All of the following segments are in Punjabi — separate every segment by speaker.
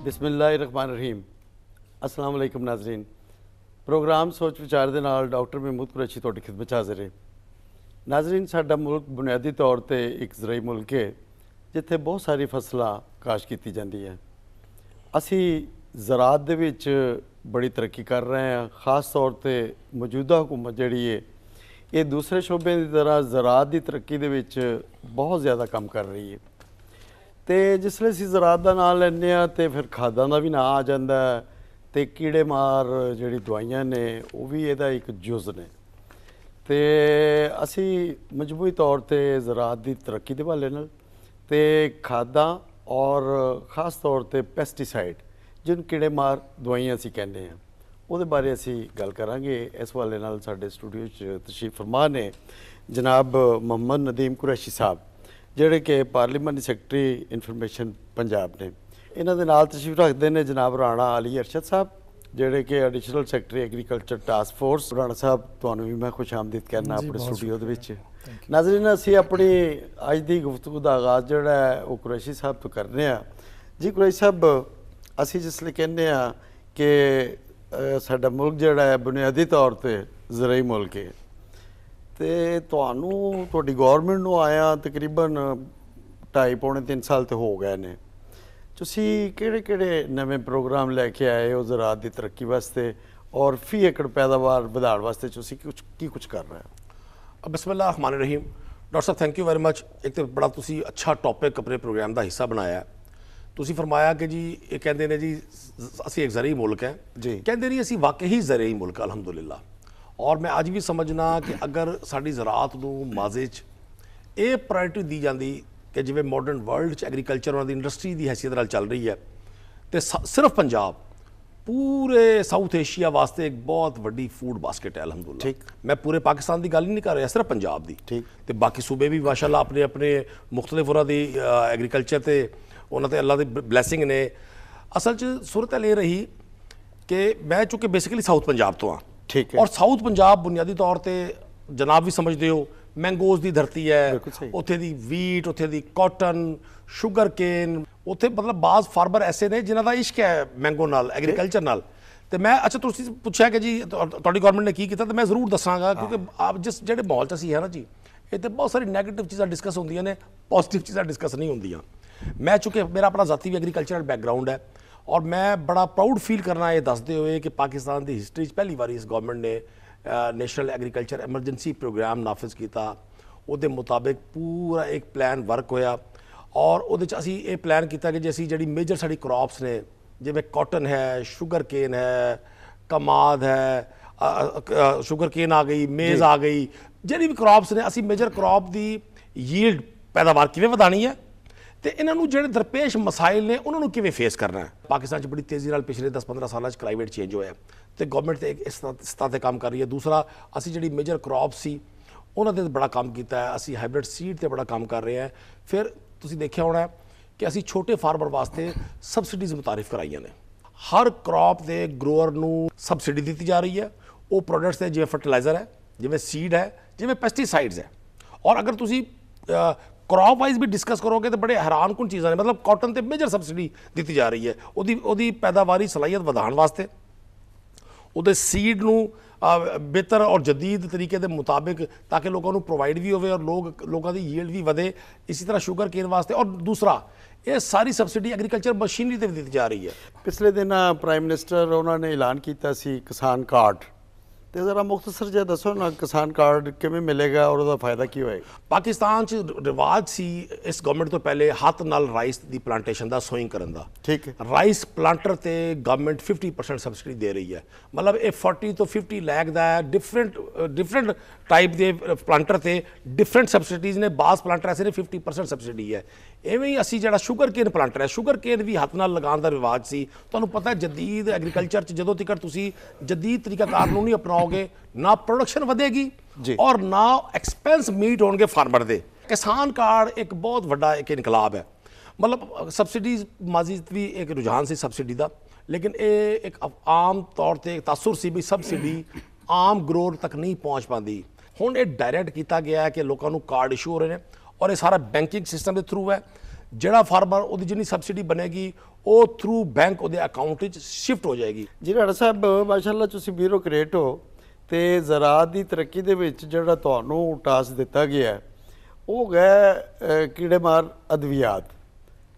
Speaker 1: बिस्मिल्लाहिर्रहमानिर्रहीम। अस्सलाम वालेकुम नाज़रीन। प्रोग्राम सोच विचार दे नाल डॉक्टर महमूद कुरैशी तुहाडी खिदमत हाज़िर है। नाज़रीन, साडा मुल्क बुनियादी तौर पर एक ज़राई मुल्क है जिथे बहुत सारी फसलां काश की जाती है। असी ज़रात दे विच बड़ी तरक्की कर रहे हैं। ख़ास तौर पर मौजूदा हुकूमत जिहड़ी है ये दूसरे शोबे की तरह ज़रात की तरक्की दे विच बहुत ज़्यादा काम कर रही है। तो जिसले असीं ज़रात का नाम लैंदे आ तो फिर खादां का भी नाम आ जाता है, तो कीड़े मार जिहड़ी दवाइयां ने वो भी इहदा एक जुज़ ने। तो असी मजमूई तौर पर ज़रात की तरक्की के हवाले नाल ते खादां और ख़ास तौर पर पैसटीसाइड जिन कीड़े मार दवाइयां असीं कहने हैं वो बारे असीं गल करांगे। इस हवाले नाल साडे स्टूडियो तशरीफ फरमा ने जनाब मोहम्मद नदीम कुरैशी साहब जिहड़े कि पार्लीमानी सैकटरी इनफॉर्मेशन पंजाब ने। इन्हां दे नाल तशरीफ रखते हैं जनाब राणा अली अरशद साहब जिहड़े कि additional secretary agriculture task force. Rana साहब तुहानूं भी मैं खुश आमदीद करना अपने स्टूडियो दे विच। नाज़रीन, असीं अपनी अज दी गुफ्तगू दा आगाज़ जिहड़ा है वो कुरैशी साहब तो करने आ। जी कुरैशी साहब, असीं जिसले कहने आ कि साडा मुल्क जिहड़ा है बुनियादी तौर पर ज़राई मुल्क है, तो तुहानूं तुहाडी गौरमेंट नूं आया तकरीबन 2.5-3 साल तो हो गए ने। तुसीं किहड़े नवे प्रोग्राम लैके आए हो ज़रात की तरक्की वास्ते और फी एकड़ पैदावार बढ़ाने वास्ते तुसीं कुछ कर रहे हो?
Speaker 2: बिस्मिल्लाहिर्रहमानिर्रहीम। डॉक्टर साहब थैंक यू वेरी मच। एक तो बड़ा तुसीं अच्छा टॉपिक अपने प्रोग्राम का हिस्सा बनाया। तुसीं फरमाया कि जी ये कहते हैं जी असीं एक ज़रई मुल्क है जी, कहते नहीं असीं वाकई ही ज़रई मुल्क अलहमदुलिल्लाह। और मैं अज भी समझना कि अगर साड़ी ज़रात नूं माज़े च ये प्रायोरिटी दी जाती कि जिवें मॉडर्न वर्ल्ड एग्रीकल्चर उन्होंने इंडस्ट्री की हैसीयत नाल चल रही है, तो सिर्फ पंजाब पूरे साउथ एशिया वास्ते एक बहुत वड्डी फूड बास्केट है अलहमदुलिल्लाह। मैं पूरे पाकिस्तान की गल नहीं कर रहा, सिर्फ पंजाब की। तो बाकी सूबे भी माशाअल्लाह अपने अपने मुख्तलिफ उन्होंने एग्रीकल्चर से उन्होंने अल्लाह की ब्लैसिंग ने। असल च सूरत ये रही कि मैं चूँकि बेसिकली साउथ पंजाब तो हाँ, ठीक है, और साउथ पंजाब बुनियादी तौर पर जनाब भी समझते हो मैंगोज़ की धरती है, उत्थे दी वीट, उत्थे दी कॉटन, शुगर केन, उत्थे मतलब बाज़ फार्मर ऐसे ने जिन्हों का इश्क है मैंगो नाल एग्रीकल्चर नाल। तो मैं अच्छा तुसीं पूछा कि जी तुहाडी गौरमेंट ने की किया, तो मैं जरूर दसांगा क्योंकि आप जिस जेहड़े माहौल च असीं है ना जी, इत्थे बहुत सारी नैगेटिव चीज़ां डिस्कस होंदियां ने, पॉजिटिव चीज़ां डिस्कस नहीं होंदियां। मैं चूँकि मेरा अपना जाती भी एग्रीकल्चरल बैकग्राउंड है और मैं बड़ा प्राउड फील करना ये दसते हुए कि पाकिस्तान की हिस्टरी पहली बार इस गौरमेंट ने नेशनल एग्रीकल्चर एमरजेंसी प्रोग्राम नाफिज किया। उसके मुताबिक पूरा एक प्लान वर्क होया और वो असी ये प्लान किया कि जैसी जी मेजर साड़ी क्रॉप्स ने जिमें कॉटन है, शुगर केन है, कमाद है, शुगर केन आ गई, मेज़ आ गई, जी भी क्रॉप्स ने असी मेजर क्रॉप की यील्ड पैदावार किवें वधानी है तो इन्होंने जो दरपेश मसाइल ने उन्होंने किवें फेस करना है। पाकिस्तान पिछली तेज़ी नाल पिछले 10-15 सालों क्लाइमेट चेंज होया तो गौरमेंट इस सतह पर काम कर रही है। दूसरा असी जी मेजर क्रॉप सी उन्होंने बड़ा काम किया है, असी हाइब्रिड सीड पर बड़ा काम कर रहे हैं। फिर तुसीं देखिया होना है कि असी छोटे फार्मर वास्ते सबसिडीज़ मुतारिफ कराइया ने। हर क्रॉप के ग्रोअर नूं सबसिडी दी जा रही है। वो प्रोडक्ट्स है जिवें फर्टिलाइज़र है, जिवें सीड है, जिवें पेस्टिसाइड्स है। और अगर तुसीं क्रॉप वाइज भी डिस्कस करोगे तो बड़े हैरान कुन चीज़ां ने। मतलब कॉटन पर मेजर सबसिडी दी जा रही है उहदी पैदावारी सलाहियत वधाउण वास्ते, उहदे सीड नूं बेहतर और जदीद तरीके के मुताबिक ताकि लोगों को प्रोवाइड भी होवे और लोगों की यील्ड भी वधे। इसी तरह शुगर केन वास्ते। और दूसरा ये सारी सबसिडी एग्रीकल्चर मशीनरी पर दी जा रही है।
Speaker 1: पिछले दिन प्राइम मिनिस्टर उन्होंने ऐलान किया सी किसान कार्ड, तो ज़रा मुख्तसर जो दसो ना किसान कार्ड किवें मिलेगा और उसका फायदा की होएगा?
Speaker 2: पाकिस्तान च रिवाज सी इस गवर्नमेंट तो पहले हाथ नाल राइस की प्लांटेशन का सोइंग करन दा। ठीक है, राइस प्लांटर ते गवर्नमेंट 50% सबसिडी दे रही है। मतलब ये 40 तो 50 लाख का डिफरेंट टाइप के प्लांटर से डिफरेंट सबसिडीज़ ने। बास प्लांटर ऐसे ने 50% सबसिडी है। इवें ही असी जो शुगर केन प्लांटर है, शुगर केन भी हाथ नाल लगाने का रिवाज सी। तुहानूं पता है जदीद एग्रीकल्चर जदों तक तुसीं जदीद तरीकाकार नहीं अपनाओगे ना प्रोडक्शन वधेगी और ना एक्सपेंस मीट होंगे फार्मर दे। किसान कार्ड एक बहुत बड़ा एक इनकलाब है। मतलब सबसिडीज़ माजी भी एक रुझान से सबसिडी का, लेकिन ये एक आम तौर पर तासुर सी भी सबसिडी आम ग्रोअर तक नहीं पहुँच पाती। हुण ये डायरैक्ट किया गया है कि लोगों को कार्ड इशू हो रहे हैं और ये सारा बैंकिंग सिस्टम के थ्रू है। ਜਿਹੜਾ ਫਾਰਮਰ ਉਹਦੀ ਜਿੰਨੀ ਸਬਸਿਡੀ ਬਣੇਗੀ ਉਹ ਥਰੂ ਬੈਂਕ ਉਹਦੇ ਅਕਾਊਂਟ ਵਿੱਚ ਸ਼ਿਫਟ ਹੋ ਜਾਏਗੀ।
Speaker 1: ਜੀ ਰਾਣਾ ਸਾਹਿਬ ਮਾਸ਼ਾਅੱਲਾ ਤੁਸੀਂ ਬਿਊਰੋਕਰੇਟ ਹੋ ਤੇ ਜ਼ਰਾਅਤ ਦੀ ਤਰੱਕੀ ਦੇ ਵਿੱਚ ਜਿਹੜਾ ਤੁਹਾਨੂੰ ਟਾਸਕ ਦਿੱਤਾ ਗਿਆ ਹੈ, ਉਹ ਹੈ ਕੀੜੇਮਾਰ ਅਦਵਿਆਤ।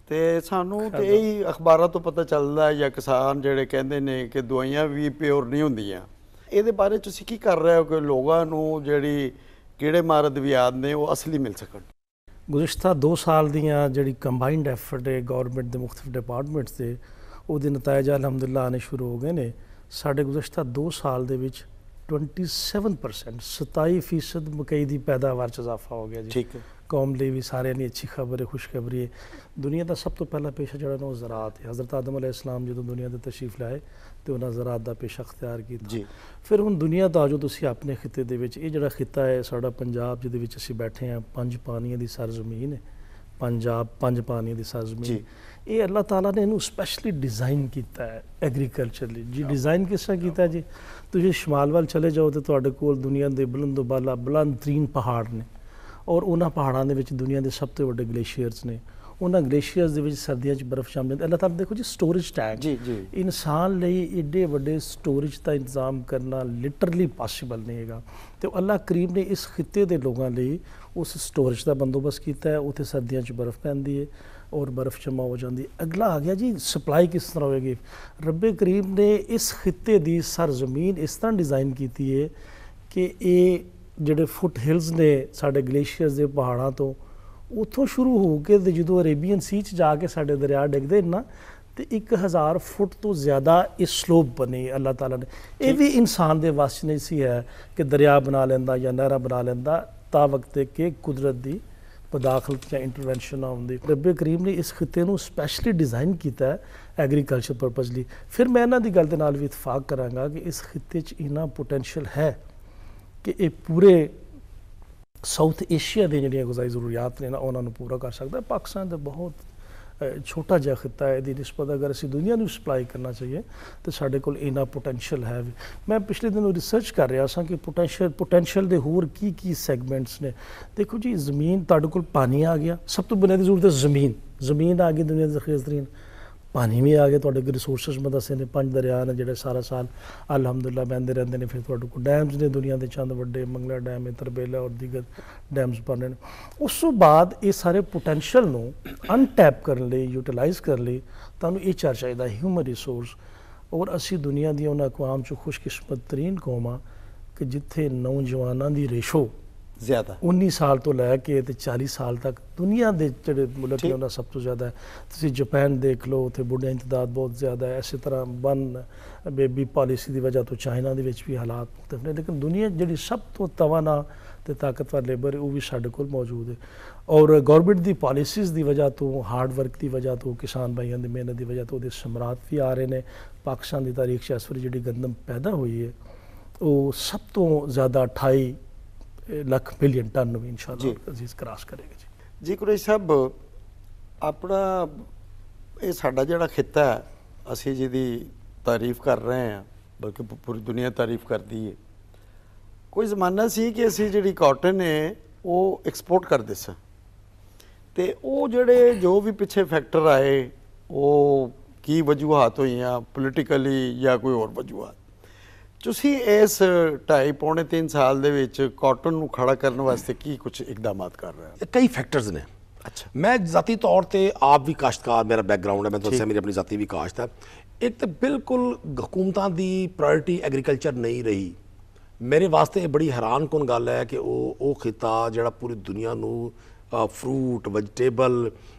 Speaker 1: ਤੇ ਸਾਨੂੰ ਤੇ ਇਹੀ ਅਖਬਾਰਾਂ ਤੋਂ ਪਤਾ ਚੱਲਦਾ ਜਾਂ ਕਿਸਾਨ ਜਿਹੜੇ ਕਹਿੰਦੇ ਨੇ ਕਿ ਦਵਾਈਆਂ ਵੀ ਪਿਓਰ ਨਹੀਂ ਹੁੰਦੀਆਂ। ਇਹਦੇ ਬਾਰੇ ਤੁਸੀਂ ਕੀ ਕਰ ਰਹੇ ਹੋ ਕਿ ਲੋਕਾਂ ਨੂੰ ਜਿਹੜੀ ਕੀੜੇਮਾਰ ਅਦਵਿਆਤ ਨੇ ਉਹ ਅਸਲੀ ਮਿਲ ਸਕਣ?
Speaker 3: ਗੁਜ਼ਸ਼ਤਾ 2 ਸਾਲ ਦੀਆਂ ਜਿਹੜੀ ਕੰਬਾਈਨਡ ਐਫਰਟ ਹੈ ਗੌਰਮੈਂਟ ਦੇ ਮੁਖਤਲਿਫ ਡਿਪਾਰਟਮੈਂਟਸ ਦੇ, ਉਹਦੇ ਨਤੀਜੇ ਅਲਹਮਦੁਲਿਲਾ ਆਉਣੇ ਸ਼ੁਰੂ ਹੋ ਗਏ ਨੇ। ਸਾਡੇ ਗੁਜ਼ਸ਼ਤਾ 2 ਸਾਲ ਦੇ ਵਿੱਚ 27% ਮਕਈ ਦੀ ਪੈਦਾਵਾਰ 'ਚ ਇਜ਼ਾਫਾ ਹੋ ਗਿਆ ਜੀ।
Speaker 1: ਠੀਕ ਹੈ,
Speaker 3: ਕੌਮ ਲਈ ਵੀ ਸਾਰਿਆਂ ਲਈ ਅੱਛੀ ਖਬਰ ਹੈ, ਖੁਸ਼ਖਬਰੀ ਹੈ। ਦੁਨੀਆ ਦਾ ਸਭ ਤੋਂ ਪਹਿਲਾ ਪੇਸ਼ਾ ਜਿਹੜਾ ਨਾ ਉਹ ਜ਼ਰਾਅਤ ਹੈ। ਹਜ਼ਰਤ ਆਦਮ ਅਲੈਹਿ ਸਲਾਮ ਜਦੋਂ ਦੁਨੀਆ ਤੇ ਤਸ਼ਰੀਫ ਲਾਏ ਤੇ ਉਹਨਾਂ ਜ਼ਰਾਅਤ ਦਾ ਪੇਸ਼ਾ ਅਖਤਿਆਰ ਕੀਤਾ ਜੀ। ਫਿਰ ਹੁਣ ਦੁਨੀਆ ਦਾ ਜੋ ਤੁਸੀਂ ਆਪਣੇ ਖਿੱਤੇ ਦੇ ਵਿੱਚ, ਇਹ ਜਿਹੜਾ ਖਿੱਤਾ ਹੈ ਸਾਡਾ ਪੰਜਾਬ ਜਿਹਦੇ ਵਿੱਚ ਅਸੀਂ ਬੈਠੇ ਹਾਂ, 5 ਪਾਣੀਆਂ ਦੀ ਸਰਜ਼ਮੀਨ ਹੈ ਪੰਜਾਬ, 5 ਪਾਣੀਆਂ ਦੀ ਸਰਜ਼ਮੀਨ। ਇਹ ਅੱਲਾਹ ਤਾਲਾ ਨੇ ਇਹਨੂੰ ਸਪੈਸ਼ਲੀ ਡਿਜ਼ਾਈਨ ਕੀਤਾ ਹੈ ਐਗਰੀਕਲਚਰ ਲਈ ਜੀ। ਡਿਜ਼ਾਈਨ ਕਿਸ ਤਰ੍ਹਾਂ ਕੀਤਾ ਜੀ? ਤੁਸੀਂ ਸ਼ਮਾਲ ਵੱਲ ਚਲੇ ਜਾਓ ਤੇ ਤੁਹਾਡੇ ਕੋਲ ਦੁਨੀਆ ਦੇ ਬੁਲੰਦ ਬਾਲਾ ਬੁਲੰਦ ਤਰੀਨ ਪਹਾੜ ਨੇ, ਔਰ ਉਹਨਾਂ ਪਹਾੜਾਂ ਦੇ ਵਿੱਚ ਦੁਨੀਆ ਦੇ ਸਭ ਤੋਂ ਵੱਡੇ ਗਲੇਸ਼ੀਅਰਸ ਨੇ। ਉਹਨਾਂ ਗਲੇਸ਼ੀਅਰਸ ਦੇ ਵਿੱਚ ਸਰਦੀਆਂ 'ਚ ਬਰਫ਼ ਜੰਮ ਜਾਂਦੀ। ਅੱਲਾਹ ਤਾਲਾ ਦੇਖੋ ਜੀ, ਸਟੋਰੇਜ ਟੈਂਕ ਇਨਸਾਨ ਲਈ ਏਡੇ ਵੱਡੇ ਸਟੋਰੇਜ ਦਾ ਇੰਤਜ਼ਾਮ ਕਰਨਾ ਲਿਟਰਲੀ ਪੋਸੀਬਲ ਨਹੀਂ ਹੈਗਾ। ਤੇ ਅੱਲਾਹ ਕਰੀਮ ਨੇ ਇਸ ਖਿੱਤੇ ਦੇ ਲੋਕਾਂ ਲਈ ਉਸ ਸਟੋਰੇਜ ਦਾ ਬੰਦੋਬਸਤ ਕੀਤਾ ਹੈ। ਉੱਥੇ ਸਰਦੀਆਂ 'ਚ ਬਰਫ਼ ਪੈਂਦੀ ਹੈ ਔਰ ਬਰਫ਼ ਜਮ੍ਹਾਂ ਹੋ ਜਾਂਦੀ ਹੈ। ਅਗਲਾ ਆ ਗਿਆ ਜੀ, ਸਪਲਾਈ ਕਿਸ ਤਰ੍ਹਾਂ ਹੋਏਗੀ? ਰੱਬੇ ਕਰੀਮ ਨੇ ਇਸ ਖਿੱਤੇ ਦੀ ਸਰਜ਼ਮੀਨ ਇਸ ਤਰ੍ਹਾਂ ਡਿਜ਼ਾਈਨ ਕੀਤੀ ਹੈ ਕਿ ਇਹ ਜਿਹੜੇ ਫੁੱਟ ਹਿਲਸ ਨੇ ਸਾਡੇ ਗਲੇਸ਼ੀਅਰਸ ਦੇ ਪਹਾੜਾਂ ਤੋਂ, ਉੱਥੋਂ ਸ਼ੁਰੂ ਹੋ ਕੇ ਤੇ ਜਦੋਂ ਅਰੇਬੀਅਨ ਸੀ 'ਚ ਜਾ ਕੇ ਸਾਡੇ ਦਰਿਆ ਡਿੱਗਦੇ ਨਾ, ਤੇ 1000 ਫੁੱਟ ਤੋਂ ਜ਼ਿਆਦਾ ਇਹ ਸਲੋਪ ਬਣੀ ਅੱਲਾਹ ਤਾਲਾ ਨੇ। ਇਹ ਵੀ ਇਨਸਾਨ ਦੇ ਵੱਸ ਨਹੀਂ ਸੀ ਹੈ ਕਿ ਦਰਿਆ ਬਣਾ ਲੈਂਦਾ ਜਾਂ ਨਹਿਰਾਂ ਬਣਾ ਲੈਂਦਾ, ਤਾਂ ਵਕਤ ਕਿ ਕੁਦਰਤ ਦੀ ਪਦਾਖਲਤ ਜਾਂ ਇੰਟਰਵੈਂਸ਼ਨ ਆਉਂਦੀ। ਰੱਬੇ ਕਰੀਮ ਨੇ ਇਸ ਖਿੱਤੇ ਨੂੰ ਸਪੈਸ਼ਲੀ ਡਿਜ਼ਾਈਨ ਕੀਤਾ ਹੈ ਐਗਰੀਕਲਚਰ ਪਰਪਸ ਲਈ। ਫਿਰ ਮੈਂ ਇਹਨਾਂ ਦੀ ਗੱਲ ਦੇ ਨਾਲ ਵੀ ਇਤਫਾਕ ਕਰਾਂਗਾ ਕਿ ਇਸ ਖਿੱਤੇ 'ਚ ਇੰਨਾ ਪੋਟੈਂਸ਼ੀਅਲ ਹੈ ਕਿ ਇਹ ਪੂਰੇ ਸਾਊਥ ਏਸ਼ੀਆ ਦੇ ਜਿਹੜੀਆਂ ਗੁਜ਼ਾਰੀ ਜ਼ਰੂਰੀਆਤ ਨੇ ਨਾ ਉਹਨਾਂ ਨੂੰ ਪੂਰਾ ਕਰ ਸਕਦਾ। ਪਾਕਿਸਤਾਨ ਦਾ ਬਹੁਤ ਛੋਟਾ ਜਿਹਾ ਖਿੱਤਾ ਹੈ, ਇਹਦੀ ਨਿਸਬਤ ਅਗਰ ਅਸੀਂ ਦੁਨੀਆ ਨੂੰ ਸਪਲਾਈ ਕਰਨਾ ਚਾਹੀਏ ਤਾਂ ਸਾਡੇ ਕੋਲ ਇੰਨਾ ਪੋਟੈਂਸ਼ੀਅਲ ਹੈ ਵੀ। ਮੈਂ ਪਿਛਲੇ ਦਿਨੋਂ ਰਿਸਰਚ ਕਰ ਰਿਹਾ ਸਾਂ ਕਿ ਪੋਟੈਂਸ਼ੀਅਲ ਦੇ ਹੋਰ ਕੀ ਸੈਗਮੈਂਟਸ ਨੇ। ਦੇਖੋ ਜੀ, ਜ਼ਮੀਨ, ਤੁਹਾਡੇ ਕੋਲ ਪਾਣੀ ਆ ਗਿਆ, ਸਭ ਤੋਂ ਬੁਨਿਆਦੀ ਜ਼ਰੂਰਤ ਹੈ ਜ਼ਮੀਨ ਆ ਗਈ, ਦੁਨੀਆ ਦੀ ਜ਼ਖੀਰਤਰੀਨ। ਪਾਣੀ ਵੀ ਆ ਗਿਆ, ਤੁਹਾਡੇ ਕੋਲ ਰਿਸੋਰਸਿਸ ਮੈਂ ਦੱਸੇ ਨੇ, 5 ਦਰਿਆ ਨੇ ਜਿਹੜੇ ਸਾਰਾ ਸਾਲ ਅਲਹਮਦੁਲਿਲਾ ਬਹਿੰਦੇ ਰਹਿੰਦੇ ਨੇ। ਫਿਰ ਤੁਹਾਡੇ ਕੋਲ ਡੈਮਸ ਨੇ, ਦੁਨੀਆ ਦੇ ਚੰਦ ਵੱਡੇ, ਮੰਗਲਾ ਡੈਮ ਹੈ, ਤਰਬੇਲਾ ਔਰ ਦੀਗਰ ਡੈਮਸ ਬਣ ਰਹੇ ਨੇ। ਉਸ ਤੋਂ ਬਾਅਦ ਇਹ ਸਾਰੇ ਪੋਟੈਂਸ਼ੀਅਲ ਨੂੰ ਅਨਟੈਪ ਕਰਨ ਲਈ, ਯੂਟੀਲਾਈਜ਼ ਕਰਨ ਲਈ ਤੁਹਾਨੂੰ ਇਹ ਚਾਹੀਦਾ ਹਿਊਮਨ ਰਿਸੋਰਸ। ਔਰ ਅਸੀਂ ਦੁਨੀਆ ਦੀਆਂ ਉਹਨਾਂ ਅਕਵਾਮ 'ਚ ਖੁਸ਼ਕਿਸਮਤ ਤਰੀਨ ਕੌਮ ਆ ਕਿ ਜਿੱਥੇ ਨੌਜਵਾਨਾਂ ਦੀ ਰੇਸ਼ੋ
Speaker 1: ਜ਼ਿਆਦਾ
Speaker 3: 19 ਸਾਲ ਤੋਂ ਲੈ ਕੇ ਤੇ 40 ਸਾਲ ਤੱਕ ਦੁਨੀਆ ਦੇ ਜਿਹੜੇ ਮੁਲਕ ਨੇ ਉਹਨਾਂ ਸਭ ਤੋਂ ਜ਼ਿਆਦਾ ਹੈ। ਤੁਸੀਂ ਜਾਪਾਨ ਦੇਖ ਲਓ, ਉੱਥੇ ਬੁੱਢਿਆਂ ਦੀ ਤਾਦਾਦ ਬਹੁਤ ਜ਼ਿਆਦਾ ਹੈ। ਇਸੇ ਤਰ੍ਹਾਂ ਬੇਬੀ ਪਾਲਿਸੀ ਦੀ ਵਜ੍ਹਾ ਤੋਂ ਚਾਈਨਾ ਦੇ ਵਿੱਚ ਵੀ ਹਾਲਾਤ ਮੁਖਤਲਿਫ ਨੇ। ਲੇਕਿਨ ਦੁਨੀਆ ਜਿਹੜੀ ਸਭ ਤੋਂ ਤਵਾਨਾ ਤੇ ਤਾਕਤਵਰ ਲੇਬਰ ਹੈ ਉਹ ਵੀ ਸਾਡੇ ਕੋਲ ਮੌਜੂਦ ਹੈ। ਔਰ ਗੌਰਮੈਂਟ ਦੀ ਪਾਲਿਸੀਜ਼ ਦੀ ਵਜ੍ਹਾ ਤੋਂ, ਹਾਰਡ ਵਰਕ ਦੀ ਵਜ੍ਹਾ ਤੋਂ, ਕਿਸਾਨ ਭਾਈਆਂ ਦੀ ਮਿਹਨਤ ਦੀ ਵਜ੍ਹਾ ਤੋਂ ਉਹਦੇ ਸਮਰਾਤ ਵੀ ਆ ਰਹੇ ਨੇ। ਪਾਕਿਸਤਾਨ ਦੀ ਤਾਰੀਖ 'ਚ ਇਸ ਵਾਰੀ ਜਿਹੜੀ ਗੰਦਮ ਪੈਦਾ ਹੋਈ ਹੈ ਉਹ ਸਭ ਤੋਂ ਜ਼ਿਆਦਾ 28 ਲੱਖ ਮਿਲੀਅਨ ਟਨ ਨੂੰ ਵੀ ਇਨਸ਼ਾਅੱਲਾ ਅਜ਼ੀਜ਼ ਕਰਾਸ ਕਰੇਗਾ
Speaker 1: ਜੀ। ਕੁਰੈਸ਼ੀ ਸਾਹਿਬ, ਆਪਣਾ ਇਹ ਸਾਡਾ ਜਿਹੜਾ ਖਿੱਤਾ ਹੈ, ਅਸੀਂ ਜਿਹਦੀ ਤਾਰੀਫ ਕਰ ਰਹੇ ਹਾਂ, ਬਲਕਿ ਪੂਰੀ ਦੁਨੀਆ ਤਾਰੀਫ ਕਰਦੀ ਹੈ। ਕੋਈ ਜ਼ਮਾਨਾ ਸੀ ਕਿ ਅਸੀਂ ਜਿਹੜੀ ਕਾਟਨ ਹੈ ਉਹ ਐਕਸਪੋਰਟ ਕਰਦੇ ਸਾਂ, ਤੇ ਉਹ ਜਿਹੜੇ ਜੋ ਵੀ ਪਿੱਛੇ ਫੈਕਟਰ ਆਏ, ਉਹ ਕੀ ਵਜੂਹਾਤ ਹੋਈਆਂ ਪੋਲੀਟੀਕਲੀ ਜਾਂ ਕੋਈ ਹੋਰ ਵਜੂਹਾਤ, ਤੁਸੀਂ ਇਸ 2.5 ਪੌਣੇ 3 ਸਾਲ ਦੇ ਵਿੱਚ ਕਾਟਨ ਨੂੰ ਖੜਾ ਕਰਨ ਵਾਸਤੇ ਕੀ ਕੁਝ ਇਕਦਾਮਾਤ ਕਰ ਰਹੇ ਹੋ?
Speaker 2: ਕਈ ਫੈਕਟਰਸ ਨੇ। ਅੱਛਾ, ਮੈਂ ਜ਼ਾਤੀ ਤੌਰ ਤੇ ਆਪ ਵੀ ਕਾਸ਼ਤਕਾਰ, ਮੇਰਾ ਬੈਕਗ੍ਰਾਉਂਡ ਹੈ, ਮੈਂ ਤੁਹਾਨੂੰ ਦੱਸਿਆ ਮੇਰੀ ਆਪਣੀ ਜ਼ਾਤੀ ਵੀ ਕਾਸ਼ਤ ਹੈ। ਇੱਕ ਤਾਂ ਬਿਲਕੁਲ ਹਕੂਮਤਾਂ ਦੀ ਪ੍ਰਾਇੋਰਟੀ ਐਗਰੀਕਲਚਰ ਨਹੀਂ ਰਹੀ। ਮੇਰੇ ਵਾਸਤੇ ਇਹ ਬੜੀ ਹੈਰਾਨਕੁਨ ਗੱਲ ਹੈ ਕਿ ਉਹ ਖਿੱਤਾ ਜਿਹੜਾ ਪੂਰੀ ਦੁਨੀਆ ਨੂੰ ਫਰੂਟ, ਵੈਜੀਟੇਬਲ,